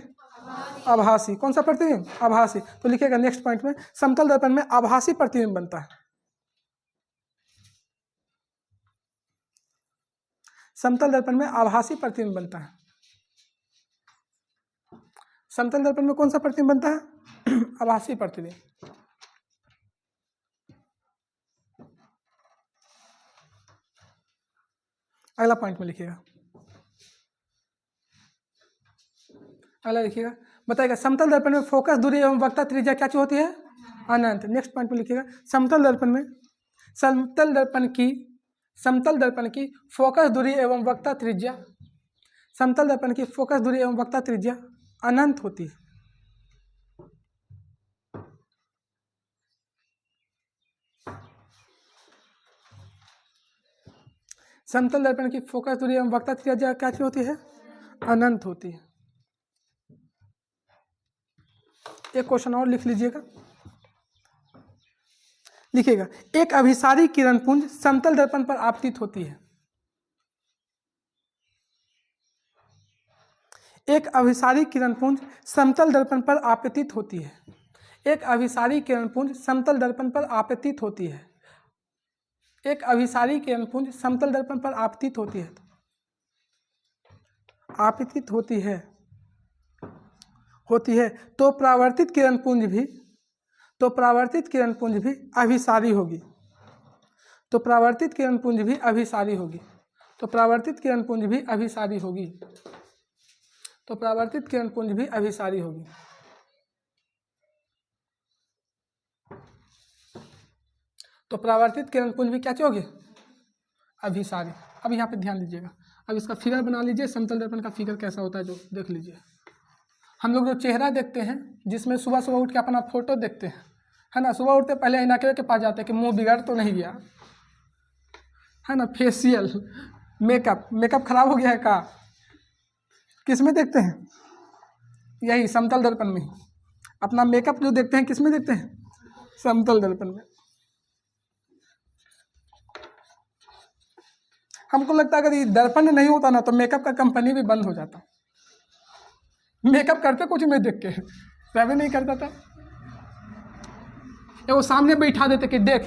आभासी। कौन सा प्रतिबिंब, आभासी। तो लिखिएगा नेक्स्ट पॉइंट में, समतल दर्पण में आभासी प्रतिबिंब बनता है। समतल दर्पण में आभासी प्रतिबिंब बनता है। समतल दर्पण में कौन सा प्रतिबिंब बनता है, आभासी प्रतिबिंब। अगला पॉइंट में लिखिएगा, अगला लिखिएगा, बताइएगा समतल दर्पण में फोकस दूरी एवं वक्रता त्रिज्या क्या चीज होती है, अनंत। नेक्स्ट पॉइंट में लिखिएगा, समतल दर्पण में, समतल दर्पण की फोकस दूरी एवं वक्रता त्रिज्या, समतल दर्पण की फोकस दूरी एवं वक्रता त्रिज्या अनंत होती है। समतल दर्पण की फोकस दूरी एवं वक्रता त्रिज्या क्या चीज होती है, अनंत होती है। एक क्वेश्चन और लिख लीजिएगा, लिखिएगा, एक अभिसारी किरण पुंज समतल दर्पण पर आपतित होती है। एक अभिसारी किरण पुंज समतल दर्पण पर आपतित होती है। एक अभिसारी किरण पुंज समतल दर्पण पर आपतित होती है। एक अभिसारी किरण पुंज समतल दर्पण पर आपतित होती है, आपतित होती है, तो परावर्तित किरण पुंज भी, तो परावर्तित किरण पुंज भी अभिसारी होगी। तो परावर्तित किरण पुंज भी अभिसारी होगी। तो परावर्तित किरण पुंज भी अभिसारी होगी। तो परावर्तित किरण पुंज भी अभिसारी होगी। तो परावर्तित किरण पुंज भी क्या होगी, अभिसारी। अब यहाँ पे ध्यान दीजिएगा, अब इसका फिगर बना लीजिए, समतल दर्पण का फिगर कैसा होता है जो देख लीजिए। हम लोग जो चेहरा देखते हैं, जिसमें सुबह सुबह उठ के अपना फोटो देखते हैं, है ना, सुबह उठते पहले आईना के पास जाते हैं कि मुंह बिगड़ तो नहीं गया, है ना, फेशियल, मेकअप खराब हो गया है का, किस में देखते हैं, यही समतल दर्पण में। अपना मेकअप जो देखते हैं किस में देखते हैं, समतल दर्पण में। हमको लगता है अगर ये दर्पण नहीं होता ना तो मेकअप का कंपनी भी बंद हो जाता। मेकअप करते कुछ में देख के, मैं भी नहीं करता था। वो सामने बैठा देते कि देख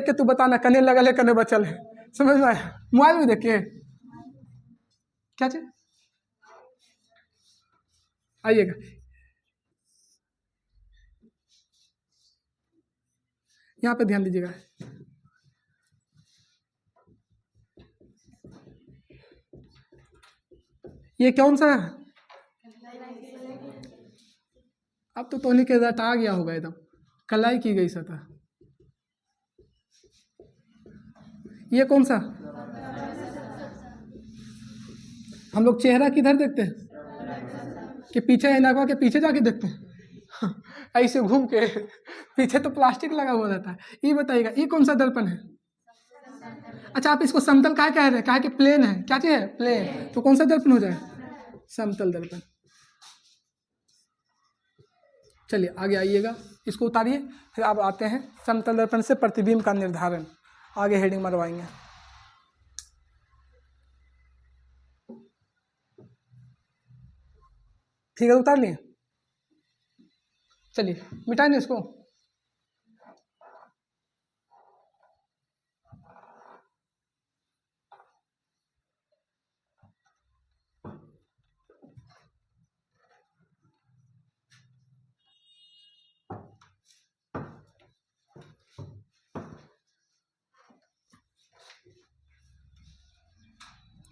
के तू बताना कने लगल है कने बचल है, समझ में आया, मोबाइल में देख के क्या चीज। आइएगा, यहाँ पे ध्यान दीजिएगा, ये कौन सा है, अब तो तोहनी के रटा गया होगा एकदम, कलाई की गई सतह। ये कौन सा, हम लोग चेहरा किधर देखते हैं कि पीछे ऐनका के पीछे जाके देखते हैं ऐसे घूम के, पीछे तो प्लास्टिक लगा हुआ रहता है। ये बताइएगा ये कौन सा दर्पण है। अच्छा, आप इसको समतल काहे कह रहे हैं, काहे कि प्लेन है, क्या चीज है, प्लेन, तो कौन सा दर्पण हो जाए, समतल दर्पण। चलिए आगे आइएगा, इसको उतारिए। फिर अब आते हैं समतल दर्पण से प्रतिबिंब का निर्धारण। आगे हेडिंग मरवाएंगे। फिगर उतार लिए, चलिए मिटाएंगे इसको।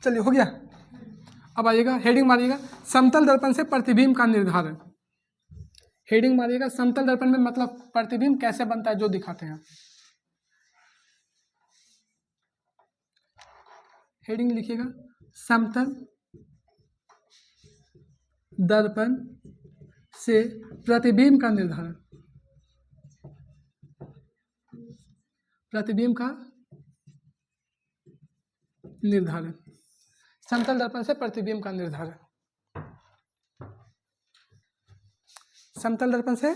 चलिए हो गया। अब आइएगा, हेडिंग मारिएगा समतल दर्पण से प्रतिबिंब का निर्धारण। हेडिंग मारिएगा समतल दर्पण में मतलब प्रतिबिंब कैसे बनता है जो दिखाते हैं। हेडिंग लिखिएगा समतल दर्पण से प्रतिबिंब का निर्धारण। प्रतिबिंब का निर्धारण, समतल दर्पण से प्रतिबिंब का निर्धारण। समतल दर्पण से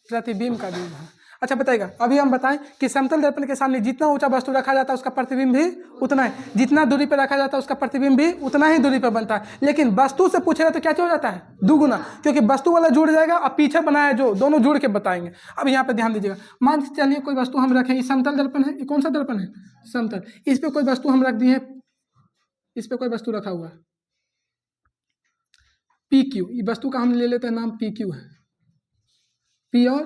प्रतिबिंब का निर्धारण। अच्छा बताइएगा, अभी हम बताएं कि समतल दर्पण के सामने जितना ऊंचा वस्तु रखा जाता है उसका प्रतिबिंब भी उतना है, जितना दूरी पर रखा जाता है उसका प्रतिबिंब भी उतना ही दूरी पर बनता है। लेकिन वस्तु से पूछेगा तो क्या हो जाता है, दुगुना, क्योंकि वस्तु वाला जुड़ जाएगा और पीछे बनाया जो दोनों जुड़ के बताएंगे। अब यहाँ पे ध्यान दीजिएगा, मान के चलिए कोई वस्तु हम रखें, ये समतल दर्पण है, ये कौन सा दर्पण है, समतल। इस पर कोई वस्तु हम रख दिए, इस पर कोई वस्तु रखा हुआ है पी क्यू, ये वस्तु का हम ले लेते हैं नाम पी क्यू है, पी और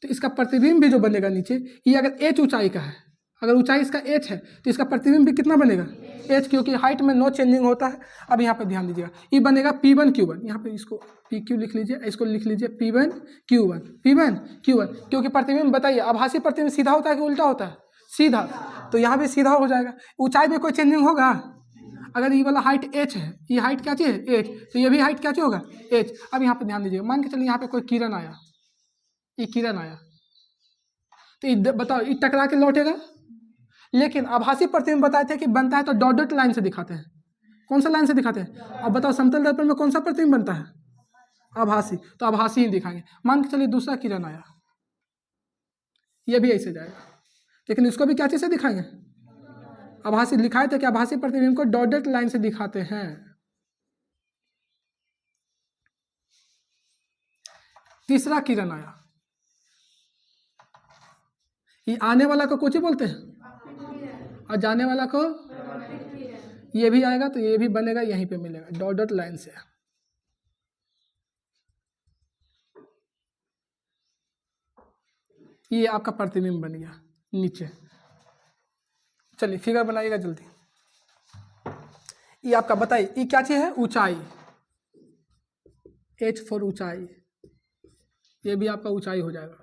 तो इसका प्रतिबिंब भी जो बनेगा नीचे, ये अगर एच ऊंचाई का है, अगर ऊंचाई इसका एच है तो इसका प्रतिबिंब भी कितना बनेगा, एच, क्योंकि हाइट में नो चेंजिंग होता है। अब यहाँ पे ध्यान दीजिएगा, ये बनेगा P1 Q1, यहाँ पे इसको PQ लिख लीजिए, इसको लिख लीजिए P1 Q1, P1 Q1, क्योंकि प्रतिबिंब बताइए आभासी प्रतिबिंब सीधा होता है कि उल्टा होता है, सीधा, तो यहाँ भी सीधा हो जाएगा। ऊंचाई में कोई चेंजिंग होगा, अगर ये वाला हाइट h है, ये हाइट क्या चाहिए h, तो ये भी हाइट क्या चाहिए होगा h। अब यहाँ पे ध्यान दीजिएगा, मान के चलिए यहाँ पे कोई किरण आया, ये किरण आया, तो ये बताओ ये टकरा के लौटेगा, लेकिन आभासी प्रतिबिंब बताए थे कि बनता है तो डॉट डॉट लाइन से दिखाते हैं। कौन सा लाइन से दिखाते हैं, अब बताओ समतल दर्पण में कौन सा प्रतिबिंब बनता है, आभासी, तो आभासी ही दिखाएंगे। मान के चलिए दूसरा किरण आया, ये भी ऐसे जाएगा, लेकिन इसको भी क्या चीज से दिखाएंगे, आभासी। लिखाए थे कि आभासी प्रतिबिंब को डॉट डॉट लाइन से दिखाते हैं। तीसरा किरण आया, ये आने वाला को कुछ ही बोलते हैं और जाने वाला को, ये भी आएगा तो ये भी बनेगा, यहीं पे मिलेगा डॉट डॉट लाइन से। ये आपका प्रतिबिंब बन गया नीचे। चलिए फिगर बनाइएगा जल्दी। ये आपका बताइए ये क्या चीज है, ऊंचाई, H फॉर ऊंचाई, ये भी आपका ऊंचाई हो जाएगा।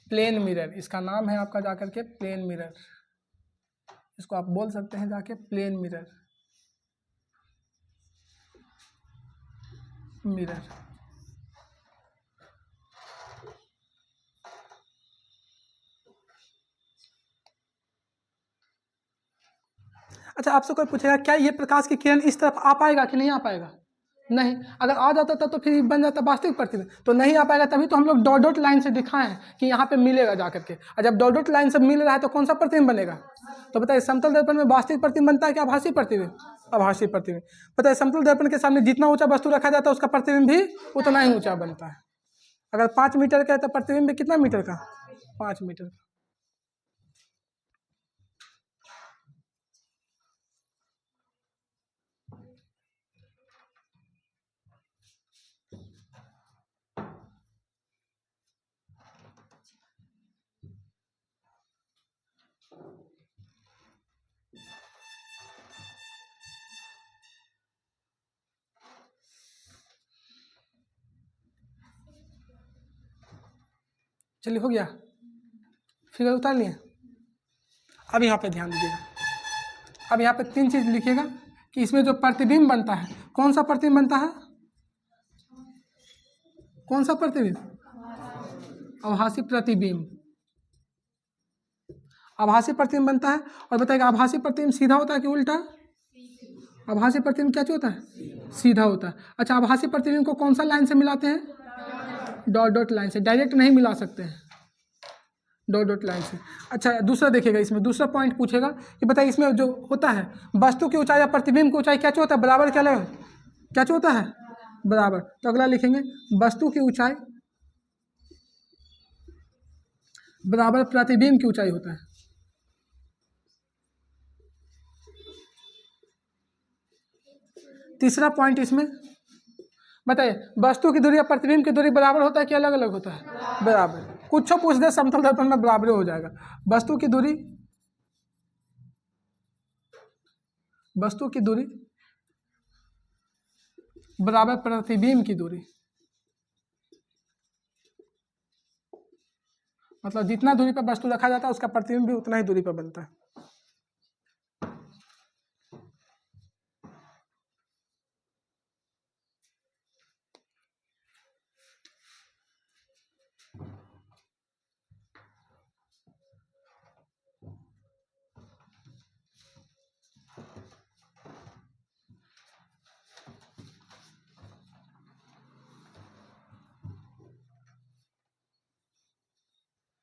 प्लेन मिरर, इसका नाम है आपका जाकर के प्लेन मिरर, इसको आप बोल सकते हैं जाके प्लेन मिरर, मिरर। अच्छा आपसे कोई पूछेगा क्या ये प्रकाश की किरण इस तरफ आ पाएगा कि नहीं आ पाएगा, नहीं, अगर आ जाता था तो फिर बन जाता वास्तविक प्रतिबिंब, तो नहीं आ पाएगा, तभी तो हम लोग डॉट डॉट लाइन से दिखाएं कि यहाँ पे मिलेगा जाकर के। और जब डॉट डॉट लाइन से मिल रहा है तो कौन सा प्रतिबिंब बनेगा, तो बताइए समतल दर्पण में वास्तविक प्रतिबिंब बनता है कि आभासी प्रतिबिंब, आभासी प्रतिबिंब। बताइए समतल दर्पण के सामने जितना ऊंचा वस्तु रखा जाता है उसका प्रतिबिंब भी उतना ही ऊंचा बनता है। अगर 5 मीटर का है तो प्रतिबिंब भी कितना मीटर का, 5 मीटर का। चलिए हो गया, फिगर उतार लिए। अब यहाँ पे ध्यान दीजिएगा, अब यहाँ पे 3 चीज लिखिएगा कि इसमें जो प्रतिबिंब बनता है, कौन सा प्रतिबिंब बनता है, कौन सा प्रतिबिंब, आभासी प्रतिबिंब। आभासी प्रतिबिंब बनता है। और बताइएगा आभासी प्रतिबिंब सीधा होता है कि उल्टा? आभासी प्रतिबिंब क्या होता है? सीधा होता है। अच्छा, आभासी प्रतिबिंब को कौन सा लाइन से मिलाते हैं? डॉट डॉट लाइन से, डायरेक्ट नहीं मिला सकते हैं, डॉट डॉट लाइन से। अच्छा, दूसरा देखिएगा, इसमें दूसरा पॉइंट पूछेगा कि बताइए इसमें जो होता है वस्तु की ऊंचाई या प्रतिबिंब की ऊंचाई क्या होता है? बराबर क्या लगेगा? क्या होता है? बराबर। तो अगला लिखेंगे वस्तु की ऊंचाई बराबर प्रतिबिंब की ऊंचाई होता है। तीसरा पॉइंट इसमें बताइए वस्तु की दूरी या प्रतिबिंब की दूरी बराबर होता है कि अलग अलग होता है? बराबर। कुछ पूछ दे समतल दर्पण में बराबर हो जाएगा। वस्तु की दूरी बराबर प्रतिबिंब की दूरी, मतलब जितना दूरी पर वस्तु रखा जाता है उसका प्रतिबिंब भी उतना ही दूरी पर बनता है।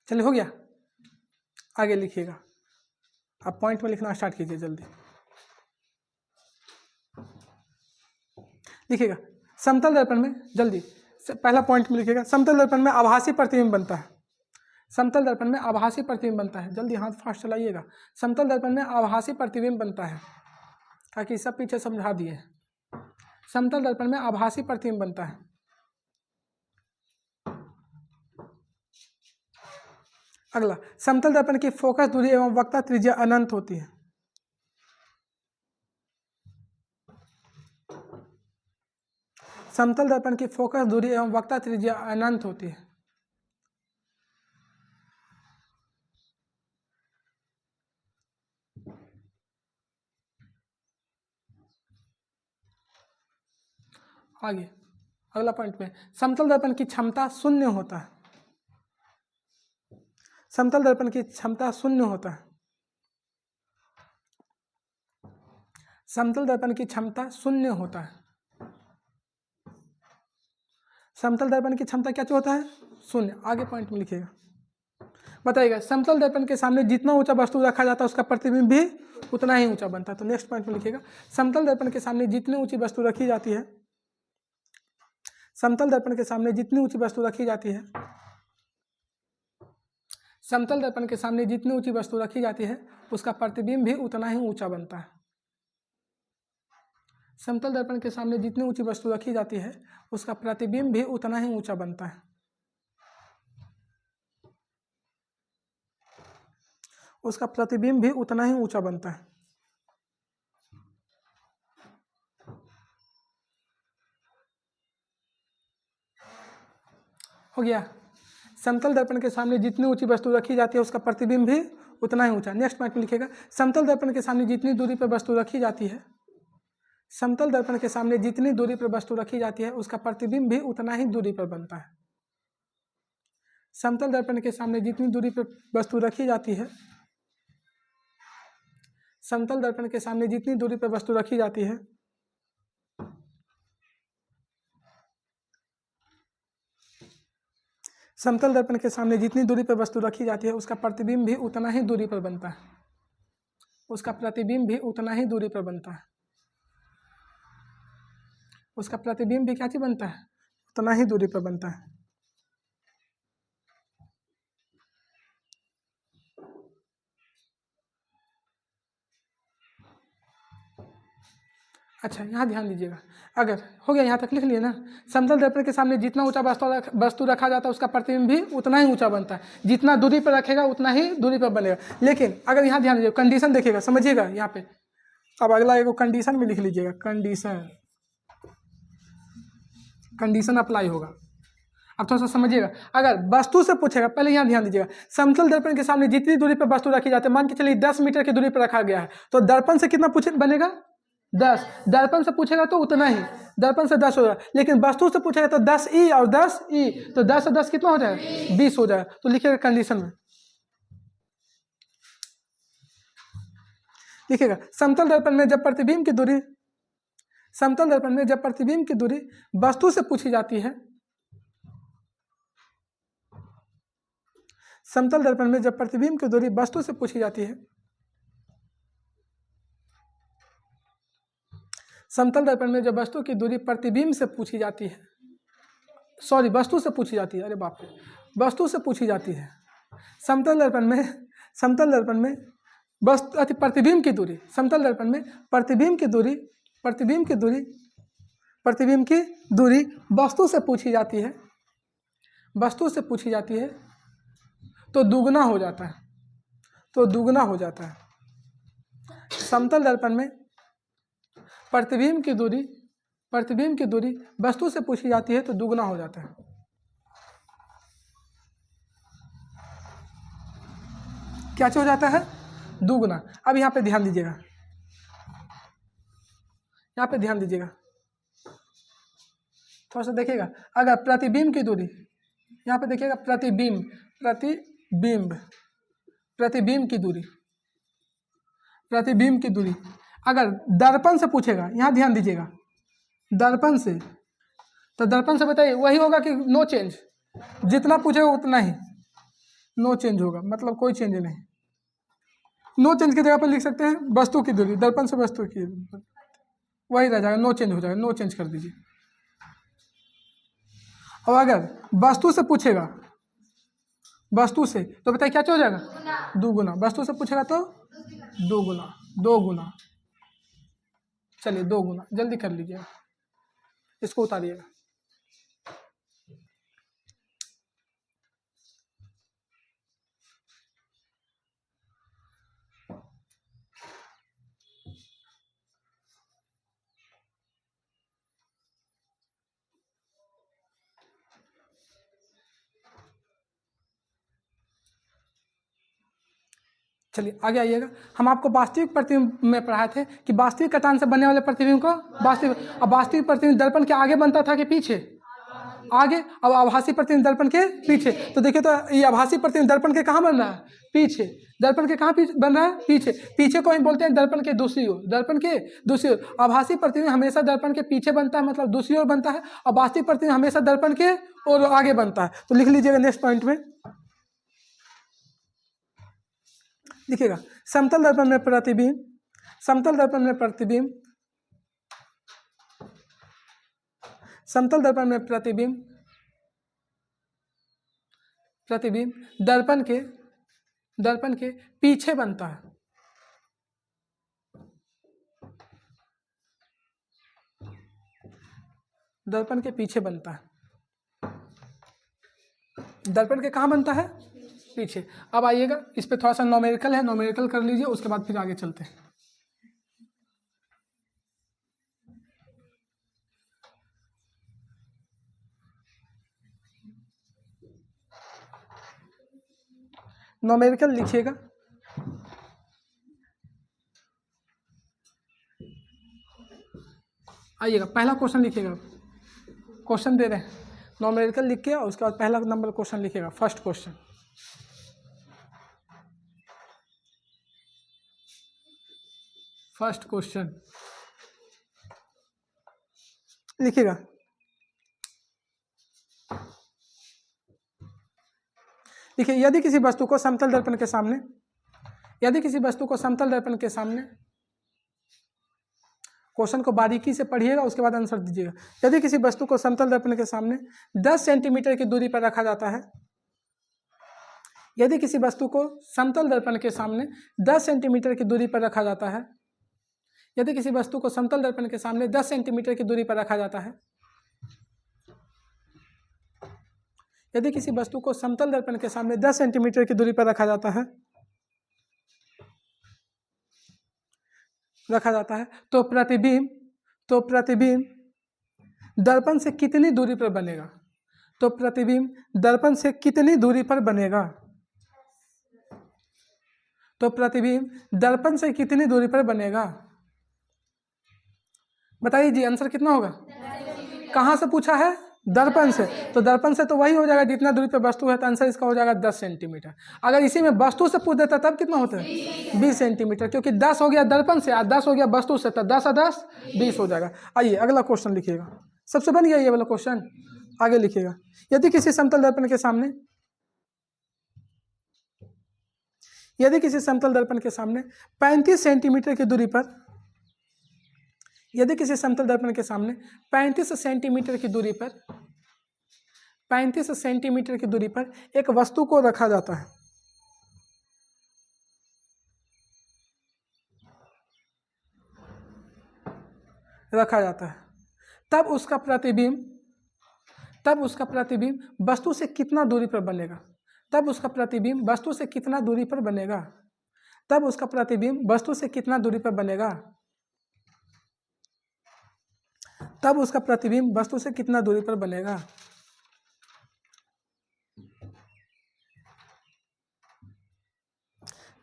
चलिए, हो गया। आगे लिखिएगा, आप पॉइंट में लिखना स्टार्ट कीजिए जल्दी। लिखिएगा समतल दर्पण में, जल्दी पहला पॉइंट में लिखिएगा समतल दर्पण में आभासी प्रतिबिंब बनता है। समतल दर्पण में आभासी प्रतिबिंब बनता है, जल्दी हाथ फास्ट चलाइएगा। समतल दर्पण में आभासी प्रतिबिंब बनता है, ताकि सब पीछे समझा दिए। समतल दर्पण में आभासी प्रतिबिंब बनता है। अगला, समतल दर्पण की फोकस दूरी एवं वक्ता त्रिज्या अनंत होती है। समतल दर्पण की फोकस दूरी एवं वक्ता त्रिज्या अनंत होती है। आगे अगला पॉइंट में समतल दर्पण की क्षमता शून्य होता है। समतल दर्पण की क्षमता शून्य होता है। समतल दर्पण की क्षमता शून्य होता है। समतल दर्पण की क्षमता क्या होता है? शून्य। आगे पॉइंट में लिखिएगा, बताइएगा समतल दर्पण के सामने जितना ऊंचा वस्तु रखा जाता है उसका प्रतिबिंब भी उतना ही ऊंचा बनता है। तो नेक्स्ट पॉइंट में लिखिएगा समतल दर्पण के सामने जितनी ऊंची वस्तु रखी जाती है, समतल दर्पण के सामने जितनी ऊंची वस्तु रखी जाती है, समतल दर्पण के सामने जितनी ऊंची वस्तु रखी जाती है उसका प्रतिबिंब भी उतना ही ऊंचा बनता है। समतल दर्पण के सामने जितनी ऊंची वस्तु रखी जाती है उसका प्रतिबिंब भी उतना ही ऊंचा बनता है। उसका प्रतिबिंब भी उतना ही ऊंचा बनता है। हो गया। समतल दर्पण के सामने जितनी ऊंची वस्तु रखी जाती है उसका प्रतिबिंब भी उतना ही ऊंचा। नेक्स्ट पॉइंट में लिखिएगा समतल दर्पण के सामने जितनी दूरी पर वस्तु रखी जाती है, समतल दर्पण के सामने जितनी दूरी पर वस्तु रखी जाती है उसका प्रतिबिंब भी उतना ही दूरी पर बनता है। समतल दर्पण के सामने जितनी दूरी पर वस्तु रखी जाती है, समतल दर्पण के सामने जितनी दूरी पर वस्तु रखी जाती है समतल दर्पण के सामने जितनी दूरी पर वस्तु रखी जाती है उसका प्रतिबिंब भी उतना ही दूरी पर बनता है। उसका प्रतिबिंब भी उतना ही दूरी पर बनता है। उसका प्रतिबिंब भी क्या चीज बनता है? उतना ही दूरी पर बनता है। अच्छा, यहाँ ध्यान दीजिएगा, अगर हो गया यहाँ तक लिख लिए ना, समतल दर्पण के सामने जितना ऊंचा वस्तु रखा जाता है उसका प्रतिबिंब भी उतना ही ऊंचा बनता है। जितना दूरी पर रखेगा उतना ही दूरी पर बनेगा। लेकिन अगर यहाँ ध्यान दीजिएगा, कंडीशन देखिएगा, समझिएगा यहाँ पे। अब अगला एक कंडीशन में लिख लीजिएगा, कंडीशन अप्लाई होगा। अब थोड़ा सा समझिएगा, अगर वस्तु से पूछेगा, पहले यहाँ ध्यान दीजिएगा, समतल दर्पण के सामने जितनी दूरी पर वस्तु रखी जाती है, मान के चलिए 10 मीटर की दूरी पर रखा गया है, तो दर्पण से कितना बनेगा? 10। दर्पण से पूछेगा तो उतना ही, दर्पण से 10 हो जाएगा। लेकिन वस्तु से पूछेगा तो 10E और 10E, तो 10 और 10 कितना हो जाएगा? 20 हो जाएगा। तो लिखिएगा कंडीशन में लिखिएगा समतल दर्पण में जब प्रतिबिंब की दूरी, समतल दर्पण में जब प्रतिबिंब की दूरी वस्तु से पूछी जाती है, समतल दर्पण में जब प्रतिबिंब की दूरी वस्तु से पूछी जाती है, समतल दर्पण में जब वस्तु की दूरी प्रतिबिंब से पूछी जाती है, सॉरी वस्तु से पूछी जाती है, अरे बाप रे, वस्तु से पूछी जाती है, समतल दर्पण में, समतल दर्पण में वस्तु प्रतिबिंब की दूरी, समतल दर्पण में प्रतिबिंब की दूरी, प्रतिबिंब की दूरी, प्रतिबिंब की दूरी वस्तु से पूछी जाती है, वस्तु से पूछी जाती है तो दुगना हो जाता है, तो दुगना हो जाता है। समतल दर्पण में प्रतिबिंब की दूरी, प्रतिबिंब की दूरी वस्तु से पूछी जाती है तो दुगना हो जाता है। क्या हो जाता है? दुगना। अब यहाँ पे ध्यान दीजिएगा, यहाँ पे ध्यान दीजिएगा, थोड़ा सा देखिएगा। अगर प्रतिबिंब की दूरी, यहाँ पे देखिएगा प्रतिबिंब, प्रतिबिंब, प्रतिबिंब की दूरी, प्रतिबिंब की दूरी अगर दर्पण से पूछेगा, यहाँ ध्यान दीजिएगा, दर्पण से, तो दर्पण से बताइए वही होगा कि नो चेंज, जितना पूछेगा उतना ही नो चेंज होगा, मतलब कोई चेंज नहीं। नो चेंज की जगह पर लिख सकते हैं वस्तु की दूरी, दर्पण से वस्तु की, वही रह जाएगा, नो चेंज हो जाएगा, नो चेंज कर दीजिए। और अगर वस्तु से पूछेगा, वस्तु से, तो बताइए क्या हो जाएगा? दुगुना। वस्तु से पूछेगा तो दोगुना, दो गुना। चलिए दो गुना, जल्दी कर लीजिए, इसको उतारिएगा। चलिए आगे आइएगा। हम आपको वास्तविक प्रतिबिंब में पढ़ाए थे कि वास्तविक कटान से बनने वाले प्रतिबिंब को वास्तविक, अब वास्तविक प्रतिबिंब दर्पण के आगे बनता था कि पीछे? आगे। अब आभासी प्रतिबिंब दर्पण के पीछे। तो देखिए, तो ये आभासी प्रतिबिंब दर्पण के कहाँ बन रहा है? पीछे। दर्पण के कहाँ बन रहा है? पीछे। पीछे को हम बोलते हैं दर्पण के दूसरी ओर, दर्पण के दूसरी ओर। आभासी प्रतिबिंब हमेशा दर्पण के पीछे बनता है, मतलब दूसरी ओर बनता है, और वास्तविक प्रतिबिंब हमेशा दर्पण के और आगे बनता है। तो लिख लीजिएगा नेक्स्ट पॉइंट में, लिखिएगा समतल दर्पण में प्रतिबिंब, समतल दर्पण में प्रतिबिंब, समतल दर्पण में प्रतिबिंब, प्रतिबिंब दर्पण के पीछे बनता है, दर्पण के पीछे बनता है। दर्पण के कहाँ बनता है? पीछे। अब आइएगा, इस पे थोड़ा सा नॉमेरिकल है, नॉमेरिकल कर लीजिए, उसके बाद फिर आगे चलते हैं। नॉमेरिकल लिखिएगा। आइएगा, पहला क्वेश्चन लिखिएगा, क्वेश्चन दे रहे हैं, नॉमेरिकल लिख के और उसके बाद पहला नंबर क्वेश्चन लिखिएगा। फर्स्ट क्वेश्चन, फर्स्ट क्वेश्चन लिखिएगा। देखिए, यदि किसी वस्तु को समतल दर्पण के सामने, यदि किसी वस्तु को समतल दर्पण के सामने, क्वेश्चन को बारीकी से पढ़िएगा, उसके बाद आंसर दीजिएगा। यदि किसी वस्तु को समतल दर्पण के सामने 10 सेंटीमीटर की दूरी पर रखा जाता है, यदि किसी वस्तु को समतल दर्पण के सामने 10 सेंटीमीटर की दूरी पर रखा जाता है, यदि किसी वस्तु को समतल दर्पण के सामने 10 सेंटीमीटर की दूरी पर रखा जाता है, यदि किसी वस्तु को समतल दर्पण के सामने 10 सेंटीमीटर की दूरी पर रखा जाता है, तो प्रतिबिंब दर्पण से कितनी दूरी पर बनेगा? तो प्रतिबिंब दर्पण से कितनी दूरी पर बनेगा? तो प्रतिबिंब दर्पण से कितनी दूरी पर बनेगा? बताइए जी, आंसर कितना होगा? कहाँ से पूछा है? दर्पण से, तो दर्पण से तो वही हो जाएगा जितना दूरी पे वस्तु है, तो आंसर इसका हो जाएगा 10 सेंटीमीटर। अगर इसी में वस्तु से पूछ देता तब कितना होता है 20 सेंटीमीटर, क्योंकि 10 हो गया दर्पण से और 10 हो गया वस्तु से, तो 10 और 10 20 हो जाएगा। आइए अगला क्वेश्चन लिखिएगा, सबसे बन गया ये वाला क्वेश्चन, आगे लिखिएगा। यदि किसी समतल दर्पण के सामने, यदि किसी समतल दर्पण के सामने 35 सेंटीमीटर की दूरी पर, यदि किसी समतल दर्पण के सामने 35 सेंटीमीटर की दूरी पर, 35 सेंटीमीटर की दूरी पर एक वस्तु को रखा जाता है, रखा जाता है, तब उसका प्रतिबिंब, तब उसका प्रतिबिंब वस्तु से कितना दूरी पर बनेगा, तब उसका प्रतिबिंब वस्तु से कितना दूरी पर बनेगा, तब उसका प्रतिबिंब वस्तु से कितना दूरी पर बनेगा, तब उसका प्रतिबिंब वस्तु से कितना दूरी पर बनेगा।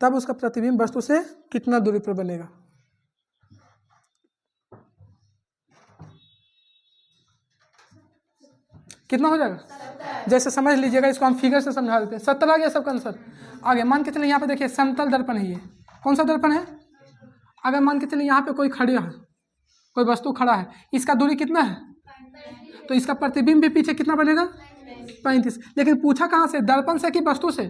तब उसका प्रतिबिंब वस्तु से कितना दूरी पर बनेगा। कितना हो जाएगा, जैसे समझ लीजिएगा, इसको हम फिगर से समझा देते हैं। 70 आ गया सबका आंसर। आगे मान के चलिए यहाँ पे देखिए समतल दर्पण है, ये कौन सा दर्पण है। अगर मान के चलिए यहाँ पे कोई खड़ी है, कोई वस्तु खड़ा है, इसका दूरी कितना है, तो इसका प्रतिबिंब भी पीछे कितना बनेगा 35। लेकिन पूछा कहाँ से, दर्पण से कि वस्तु से,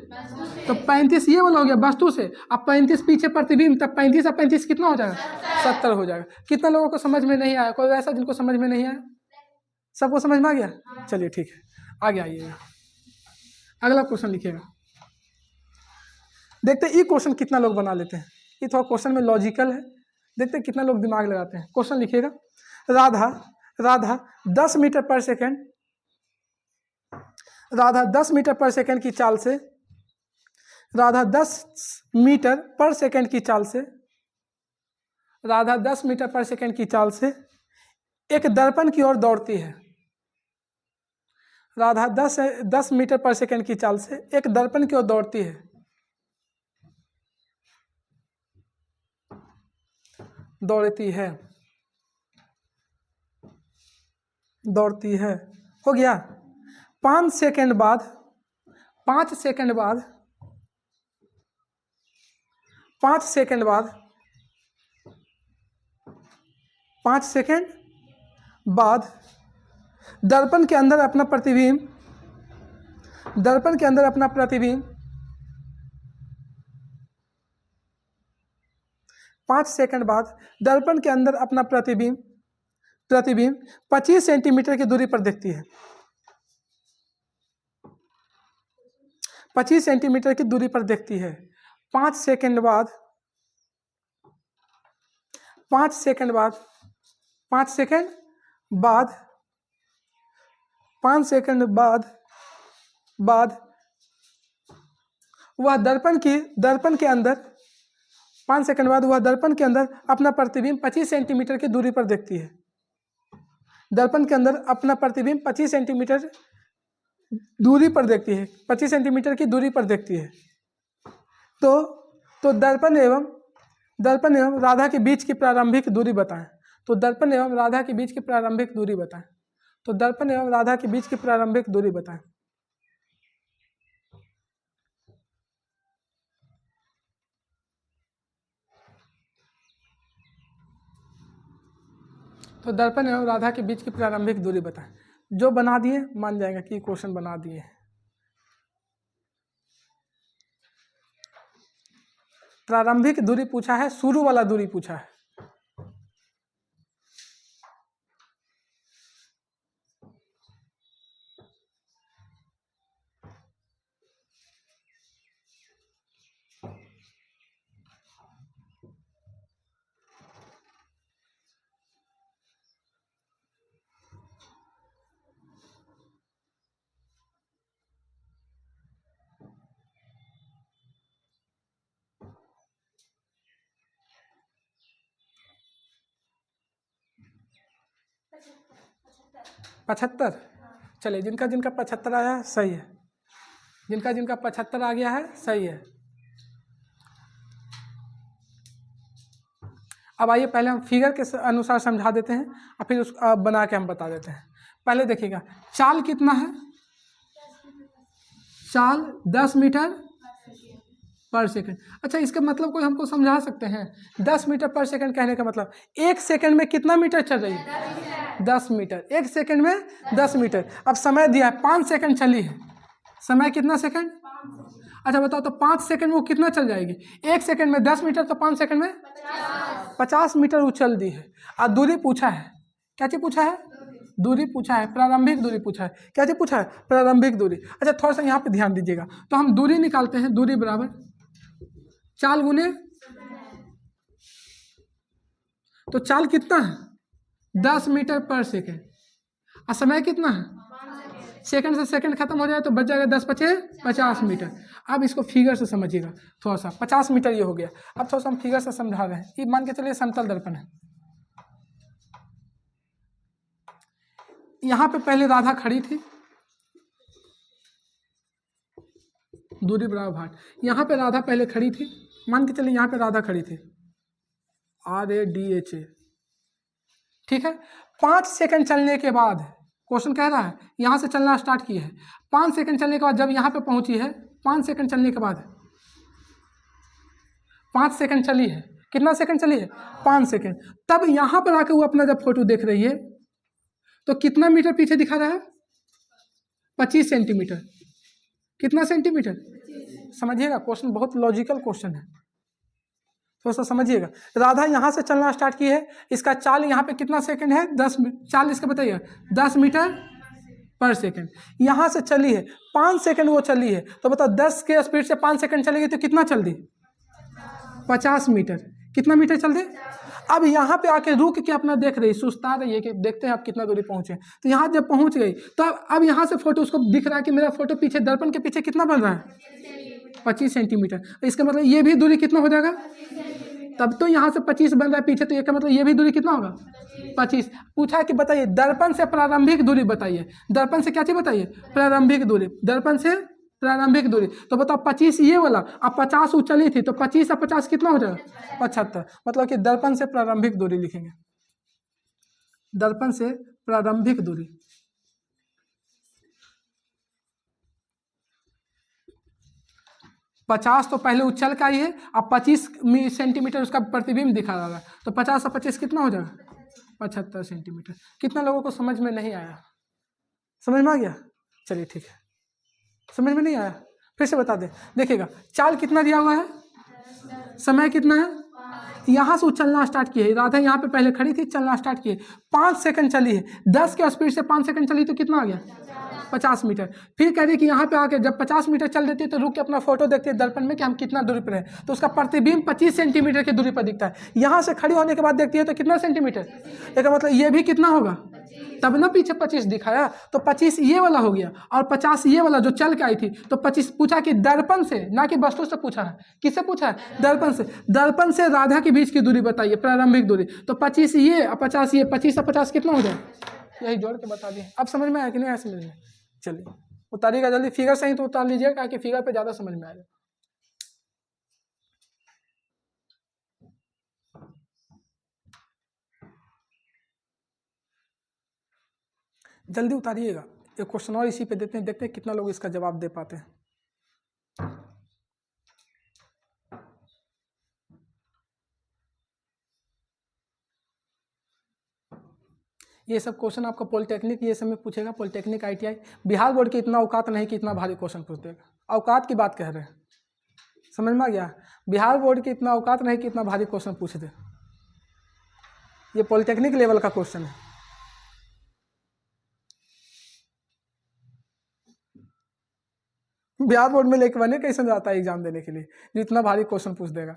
तो 35 ये वाला हो गया वस्तु से, अब 35 पीछे प्रतिबिंब, तब 35 और 35 कितना हो जाएगा 70 हो जाएगा। कितना लोगों को समझ में नहीं आया, कोई ऐसा जिनको समझ में नहीं आया, सबको समझ में आ गया। चलिए ठीक है, आगे आइएगा, अगला क्वेश्चन लिखिएगा। देखते हैं ये क्वेश्चन कितना लोग बना लेते हैं, ये थोड़ा क्वेश्चन में लॉजिकल है, देखते हैं कितना लोग दिमाग लगाते हैं। क्वेश्चन लिखिएगा, राधा 10 मीटर पर सेकेंड, राधा 10 मीटर पर सेकेंड की चाल से, राधा 10 मीटर पर सेकेंड की चाल से, राधा 10 मीटर पर सेकेंड की चाल से एक दर्पण की ओर दौड़ती है। राधा 10 मीटर पर सेकेंड की चाल से एक दर्पण की ओर दौड़ती है, दौड़ती है, दौड़ती है, हो गया। 5 सेकेंड बाद, 5 सेकेंड बाद, 5 सेकेंड बाद, 5 सेकेंड बाद दर्पण के अंदर अपना प्रतिबिंब, दर्पण के अंदर अपना प्रतिबिंब 5 सेकेंड बाद दर्पण के अंदर अपना प्रतिबिंब 25 सेंटीमीटर की दूरी पर देखती है, 25 सेंटीमीटर की दूरी पर देखती है। 5 सेकेंड बाद, 5 सेकेंड बाद, 5 सेकेंड बाद, 5 सेकेंड बाद वह दर्पण के अंदर, 5 सेकेंड बाद वह दर्पण के अंदर अपना प्रतिबिंब 25 सेंटीमीटर की दूरी पर देखती है। दर्पण के अंदर अपना प्रतिबिंब 25 सेंटीमीटर दूरी पर देखती है, 25 सेंटीमीटर की दूरी पर देखती है। तो दर्पण एवं राधा के बीच की प्रारंभिक दूरी बताएं। तो दर्पण एवं राधा के बीच की प्रारंभिक दूरी बताएं। तो दर्पण एवं राधा के बीच की प्रारंभिक दूरी बताएं। तो दर्पण एवं राधा के बीच की प्रारंभिक दूरी बताएं। जो बना दिए मान जाएगा कि क्वेश्चन बना दिए। प्रारंभिक दूरी पूछा है, शुरू वाला दूरी पूछा है। पचहत्तर, चलिए जिनका जिनका 75 आया सही है, जिनका जिनका 75 आ गया है सही है। अब आइए पहले हम फिगर के अनुसार समझा देते हैं और फिर उसको बना के हम बता देते हैं। पहले देखिएगा चाल कितना है, चाल 10 मीटर पर सेकंड। अच्छा इसका मतलब कोई हमको समझा सकते हैं? 10 मीटर पर सेकंड कहने का मतलब 1 सेकंड में कितना मीटर चल रही है? 10 मीटर। 1 सेकंड में 10 मीटर। अब समय दिया है 5 सेकंड चली है, समय कितना सेकंड? अच्छा बताओ तो 5 सेकंड में वो कितना चल जाएगी? 1 सेकंड में 10 मीटर तो 5 सेकंड में 50 मीटर वो चल दी है। और दूरी पूछा है, क्या चीज पूछा है? दूरी पूछा है, प्रारंभिक दूरी पूछा है। क्या चीज पूछा है? प्रारंभिक दूरी। अच्छा थोड़ा सा यहाँ पे ध्यान दीजिएगा, तो हम दूरी निकालते हैं, दूरी बराबर चाल गुने, तो चाल कितना है? 10 मीटर पर सेकंड। और समय कितना है? सेकंड से सेकंड खत्म हो जाए तो बच जाएगा 10 पचे 50 मीटर। अब इसको फिगर से समझिएगा थोड़ा सा, 50 मीटर ये हो गया। अब थोड़ा सा हम फिगर से समझा रहे हैं। ये मान के चलिए समतल दर्पण है, यहाँ पे पहले राधा खड़ी थी, दूरी बराबर भाट। यहाँ पे राधा पहले खड़ी थी, मान के चलिए यहाँ पे राधा खड़ी थी, RADHA, ठीक है। 5 सेकंड चलने के बाद क्वेश्चन कह रहा है यहाँ से चलना स्टार्ट की है, 5 सेकंड चलने के बाद जब यहाँ पे पहुँची है, 5 सेकंड चलने के बाद 5 सेकंड चली है, कितना सेकंड चली है? 5 सेकंड। तब यहाँ पर आकर वो अपना जब फोटो देख रही है तो कितना मीटर पीछे दिखा रहा है? 25 सेंटीमीटर। कितना सेंटीमीटर? समझिएगा क्वेश्चन बहुत लॉजिकल क्वेश्चन है, थोड़ा सा समझिएगा। राधा यहाँ से चलना स्टार्ट की है, इसका चाल यहाँ पे कितना सेकंड है? 10। चाल इसका बताइए, 10 मीटर पर सेकंड। यहाँ से चली है 5 सेकंड वो चली है, तो बताओ 10 के स्पीड से 5 सेकंड चलेगी तो कितना चल दी? 50 मीटर। कितना मीटर चल दी? अब यहाँ पे आके रुक के अपना देख रही, सुस्ता रही है कि देखते हैं आप कितना दूरी पहुँचे। तो यहाँ जब पहुँच गई तो अब यहाँ से फोटो उसको दिख रहा है कि मेरा फोटो पीछे दर्पण के पीछे कितना बन रहा है? 25 सेंटीमीटर। इसका मतलब ये भी दूरी कितना हो जाएगा? तब तो यहाँ से 25 बन रहा है पीछे, तो ये का मतलब ये भी दूरी कितना होगा? 25। पूछा कि बताइए दर्पण से प्रारंभिक दूरी बताइए। दर्पण से क्या चीज बताइए? प्रारंभिक दूरी। दर्पण से प्रारंभिक दूरी, तो बताओ 25 ये वाला, अब 50 चली थी, तो 25 और 50 कितना हो जाएगा? 75। मतलब कि दर्पण से प्रारंभिक दूरी लिखेंगे, दर्पण से प्रारंभिक दूरी। पचास तो पहले उछल का ही है, अब 25 सेंटीमीटर उसका प्रतिबिंब दिखा रहा है, तो 50 और 25 कितना हो जाएगा? 75 सेंटीमीटर। कितना लोगों को समझ में नहीं आया? समझ में आ गया? चलिए ठीक है। समझ में नहीं आया फिर से बता दें। देखिएगा चाल कितना दिया हुआ है, समय कितना है, यहाँ से उछलना स्टार्ट की है राधा, यहाँ पे पहले खड़ी थी, चलना स्टार्ट की है, 5 सेकंड चली है, 10 के स्पीड से 5 सेकंड चली तो कितना आ गया? 50 मीटर। फिर कह रही कि यहाँ पे आके जब 50 मीटर चल देती है तो रुक के अपना फोटो देखती है दर्पण में कि हम कितना दूरी पर है, तो उसका प्रतिबिंब 25 सेंटीमीटर की दूरी पर दिखता है। यहाँ से खड़ी होने के बाद देखती है तो कितना सेंटीमीटर, इसका मतलब ये भी कितना होगा, तब ना पीछे 25 दिखाया, तो 25 ये वाला हो गया और 50 ये वाला जो चल के आई थी, तो 25 पूछा कि दर्पण से, ना कि वस्तु से पूछा है। किससे पूछा है? दर्पण से। दर्पण से राधा के बीच की दूरी बताइए, प्रारंभिक दूरी। तो 25 ये और 50 ये, 25 और 50 कितना हो जाए? यही जोड़ के बता दिए। अब समझ में आया कि नहीं आया समझ में? चलिए उतारिएगा जल्दी, फिगर सही तो उतार लीजिएगा ताकि फिगर पे ज़्यादा समझ में आएगा। जल्दी उतारिएगा। एक क्वेश्चन और इसी पे देते हैं, देखते हैं कितना लोग इसका जवाब दे पाते हैं। ये सब क्वेश्चन आपका पॉलिटेक्निक ये सब में पूछेगा, पॉलिटेक्निक ITI। बिहार बोर्ड की इतना औकात नहीं कि इतना भारी क्वेश्चन पूछ देगा। औकात की बात कह रहे हैं, समझ में आ गया? बिहार बोर्ड की इतना औकात नहीं कि इतना भारी क्वेश्चन पूछ दे। ये पॉलिटेक्निक लेवल का क्वेश्चन है। बिहार बोर्ड में लेके बने कैसे जाता है एग्जाम देने के लिए जो इतना भारी क्वेश्चन पूछ देगा।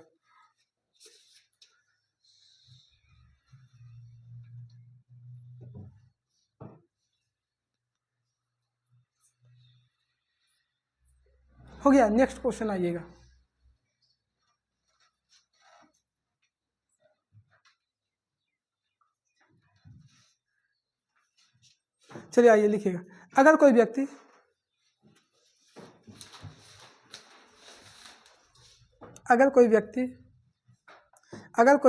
हो गया, नेक्स्ट क्वेश्चन आइएगा। चलिए आइए लिखिएगा। अगर कोई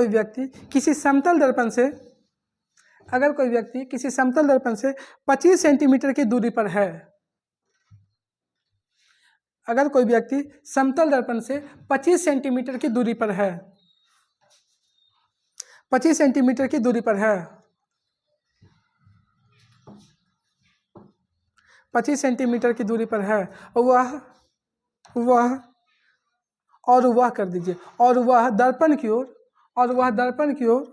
व्यक्ति किसी समतल दर्पण से अगर कोई व्यक्ति किसी समतल दर्पण से 25 सेंटीमीटर की दूरी पर है, अगर कोई व्यक्ति समतल दर्पण से 25 सेंटीमीटर की दूरी पर है, 25 सेंटीमीटर की दूरी पर है, 25 सेंटीमीटर की दूरी पर है, वह कर दीजिए, और वह दर्पण की ओर, और वह दर्पण की ओर,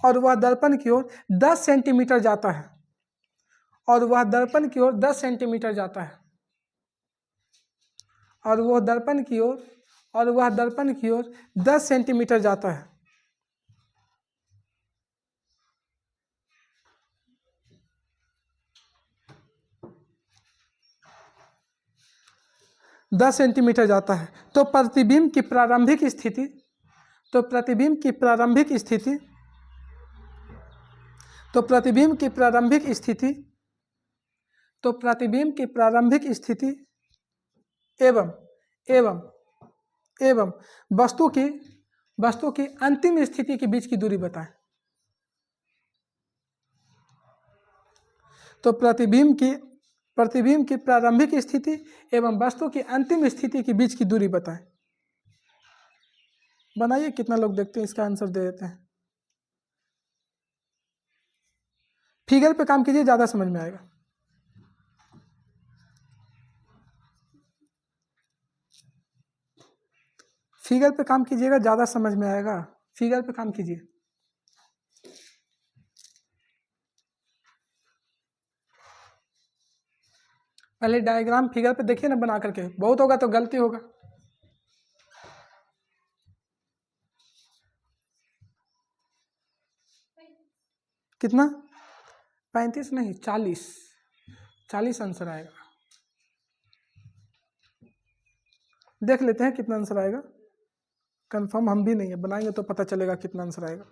और वह दर्पण की ओर 10 सेंटीमीटर जाता है, और वह दर्पण की ओर 10 सेंटीमीटर जाता है, और वह दर्पण की ओर, और वह दर्पण की ओर 10 सेंटीमीटर जाता है। दस सेंटीमीटर जाता है, तो प्रतिबिंब की प्रारंभिक स्थिति, तो प्रतिबिंब की प्रारंभिक स्थिति, तो प्रतिबिंब की प्रारंभिक स्थिति, तो प्रतिबिंब की प्रारंभिक स्थिति एवं एवं एवं वस्तु की अंतिम स्थिति के बीच की दूरी बताएं। तो प्रतिबिंब की प्रारंभिक स्थिति एवं वस्तु की अंतिम स्थिति के बीच की दूरी बताएं। बनाइए, कितना लोग देखते हैं इसका आंसर दे देते हैं। फिगर पे काम कीजिए, ज़्यादा समझ में आएगा। फिगर पे काम कीजिएगा, ज़्यादा समझ में आएगा। फिगर पे काम कीजिए। पहले डायग्राम फिगर पे देखिए ना बना करके, बहुत होगा तो गलती होगा। कितना? 35 नहीं, 40 आंसर आएगा। देख लेते हैं कितना आंसर आएगा। कंफर्म हम भी नहीं है, बनाएंगे तो पता चलेगा कितना आंसर आएगा।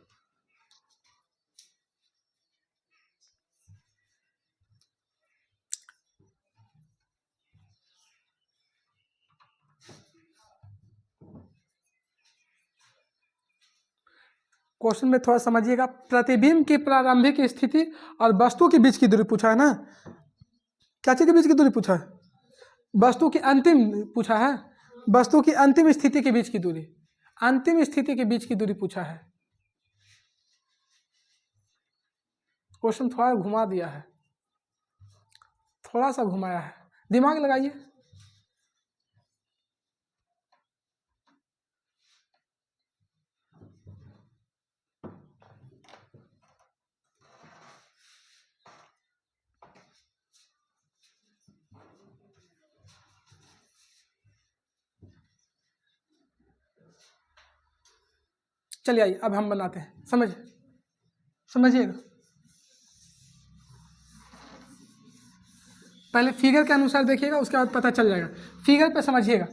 क्वेश्चन में थोड़ा समझिएगा। प्रतिबिंब की प्रारंभिक स्थिति और वस्तु के बीच की दूरी पूछा है ना। क्या चीज के बीच की दूरी पूछा है? वस्तु की अंतिम पूछा है, वस्तु की अंतिम स्थिति के बीच की दूरी, अंतिम स्थिति के बीच की दूरी पूछा है। क्वेश्चन थोड़ा घुमा दिया है, थोड़ा सा घुमाया है, दिमाग लगाइए। चलिए आइए अब हम बनाते हैं। समझिएगा। पहले फिगर के अनुसार देखिएगा, उसके बाद पता चल जाएगा। फिगर पे समझिएगा।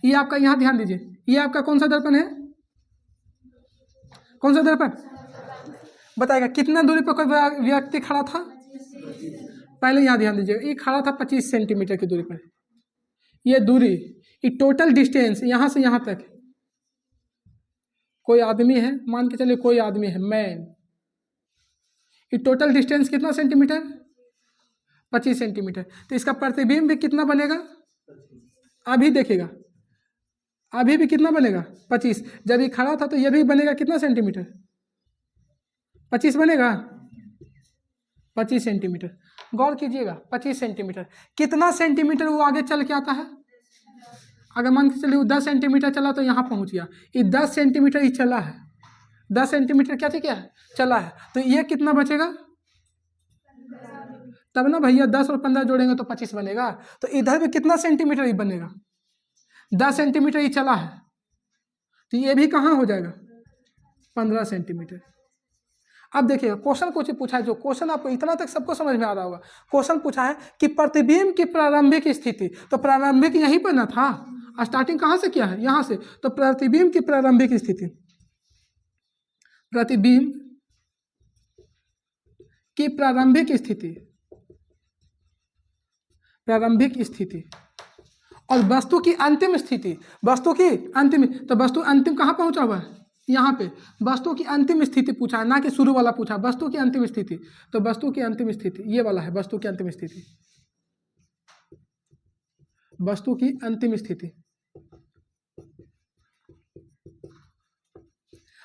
ये आपका, यहाँ ध्यान दीजिए, ये आपका कौन सा दर्पण है? कौन सा दर्पण बताएगा? कितना दूरी पर कोई व्यक्ति खड़ा था? पहले यहाँ ध्यान दीजिएगा, ये खड़ा था 25 सेंटीमीटर की दूरी पर। ये दूरी, ये टोटल डिस्टेंस यहाँ से यहाँ तक, कोई आदमी है, मान के चलिए कोई आदमी है, मैन। ये टोटल डिस्टेंस कितना सेंटीमीटर? 25 सेंटीमीटर। तो इसका प्रतिबिंब भी कितना बनेगा? अभी देखिएगा, अभी भी कितना बनेगा? 25। जब ये खड़ा था तो ये भी बनेगा कितना सेंटीमीटर? 25 बनेगा, 25 सेंटीमीटर। गौर कीजिएगा, 25 सेंटीमीटर। कितना सेंटीमीटर वो आगे चल के आता है? अगर मान के चलिए वो 10 सेंटीमीटर चला तो यहाँ पहुँच गया। ये 10 सेंटीमीटर ही चला है, 10 सेंटीमीटर क्या है? चला है। तो ये कितना बचेगा? तब ना भैया 10 और 15 जोड़ेंगे तो 25 बनेगा। तो इधर भी कितना सेंटीमीटर ही बनेगा? 10 सेंटीमीटर ही चला है, तो ये भी कहाँ हो जाएगा? 15 सेंटीमीटर। अब देखिएगा, क्वेश्चन कुछ पूछा है, जो क्वेश्चन आपको इतना तक सबको समझ में आ रहा होगा। क्वेश्चन पूछा है कि प्रतिबिंब की प्रारंभिक स्थिति, तो प्रारंभिक यहीं पर ना था, स्टार्टिंग कहाँ से किया है? यहाँ से। तो प्रतिबिंब की प्रारंभिक स्थिति, प्रतिबिंब की प्रारंभिक स्थिति, प्रारंभिक स्थिति और वस्तु की अंतिम स्थिति, वस्तु की अंतिम, तो वस्तु अंतिम कहाँ पहुंचा हुआ है? यहाँ पे वस्तु की अंतिम स्थिति पूछा है, ना कि शुरू वाला पूछा, वस्तु की अंतिम स्थिति। तो वस्तु की अंतिम स्थिति ये वाला है, वस्तु की अंतिम स्थिति, वस्तु की अंतिम स्थिति।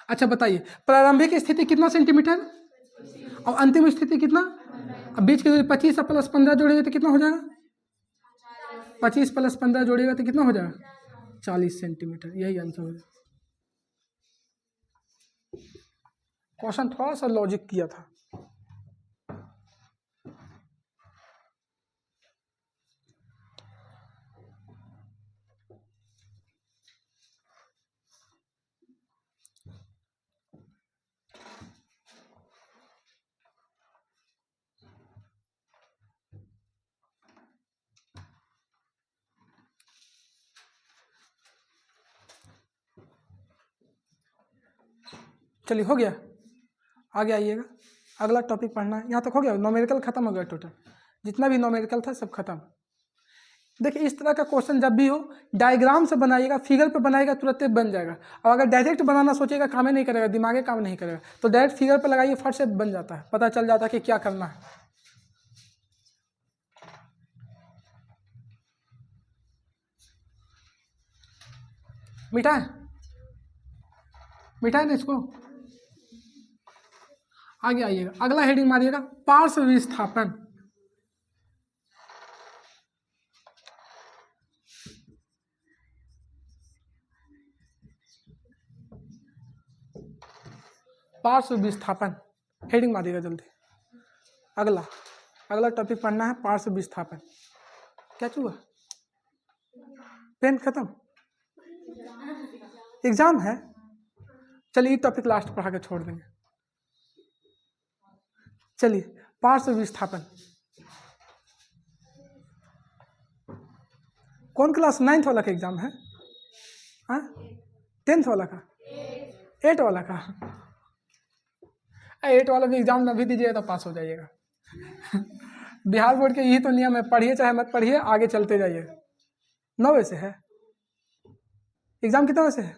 अच्छा बताइए, प्रारंभिक स्थिति कितना सेंटीमीटर और अंतिम स्थिति कितना? अब बीच की दूरी 25 प्लस 15 जोड़ेगा तो कितना हो जाएगा? 25 प्लस 15 जोड़ेगा तो कितना हो जाएगा? 40 सेंटीमीटर। यही आंसर हो जाएगा। क्वेश्चन थोड़ा सा लॉजिक किया था। चलिए हो गया, आगे आइएगा, अगला टॉपिक पढ़ना है। यहाँ तक हो गया, नॉमेरिकल खत्म हो गया, टोटल जितना भी नॉमेरिकल था सब खत्म। देखिए इस तरह का क्वेश्चन जब भी हो डायग्राम से बनाइएगा, फिगर पे बनाइएगा तुरंत बन जाएगा। और अगर डायरेक्ट बनाना सोचिएगा काम ही नहीं करेगा, दिमागे काम नहीं करेगा। तो डायरेक्ट फिगर पे लगाइए, फट से बन जाता है, पता चल जाता है कि क्या करना है। मिटाए मिटाए ना इसको, आगे आइएगा, अगला हेडिंग मारिएगा पार्श्व विस्थापन। पार्श्व विस्थापन हेडिंग मारिएगा जल्दी। अगला टॉपिक पढ़ना है पार्श्व विस्थापन। क्या चुआ? पेन खत्म, एग्जाम है। चलिए टॉपिक लास्ट पढ़ा के छोड़ देंगे। चलिए पार्श्व विस्थापन, कौन क्लास? 9th वाला का एग्जाम है? हाँ 10th वाला का, 8 वाला का? 8 वाला भी एग्जाम ना भी दीजिएगा तो पास हो जाइएगा। बिहार बोर्ड के यही तो नियम है, पढ़िए चाहे मत पढ़िए, आगे चलते जाइए। 9 बजे से है एग्जाम, कितना बजे से है?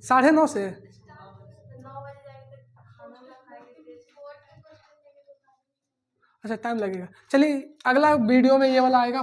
9:30 से। अच्छा टाइम लगेगा। चलिए अगला वीडियो में ये वाला आएगा।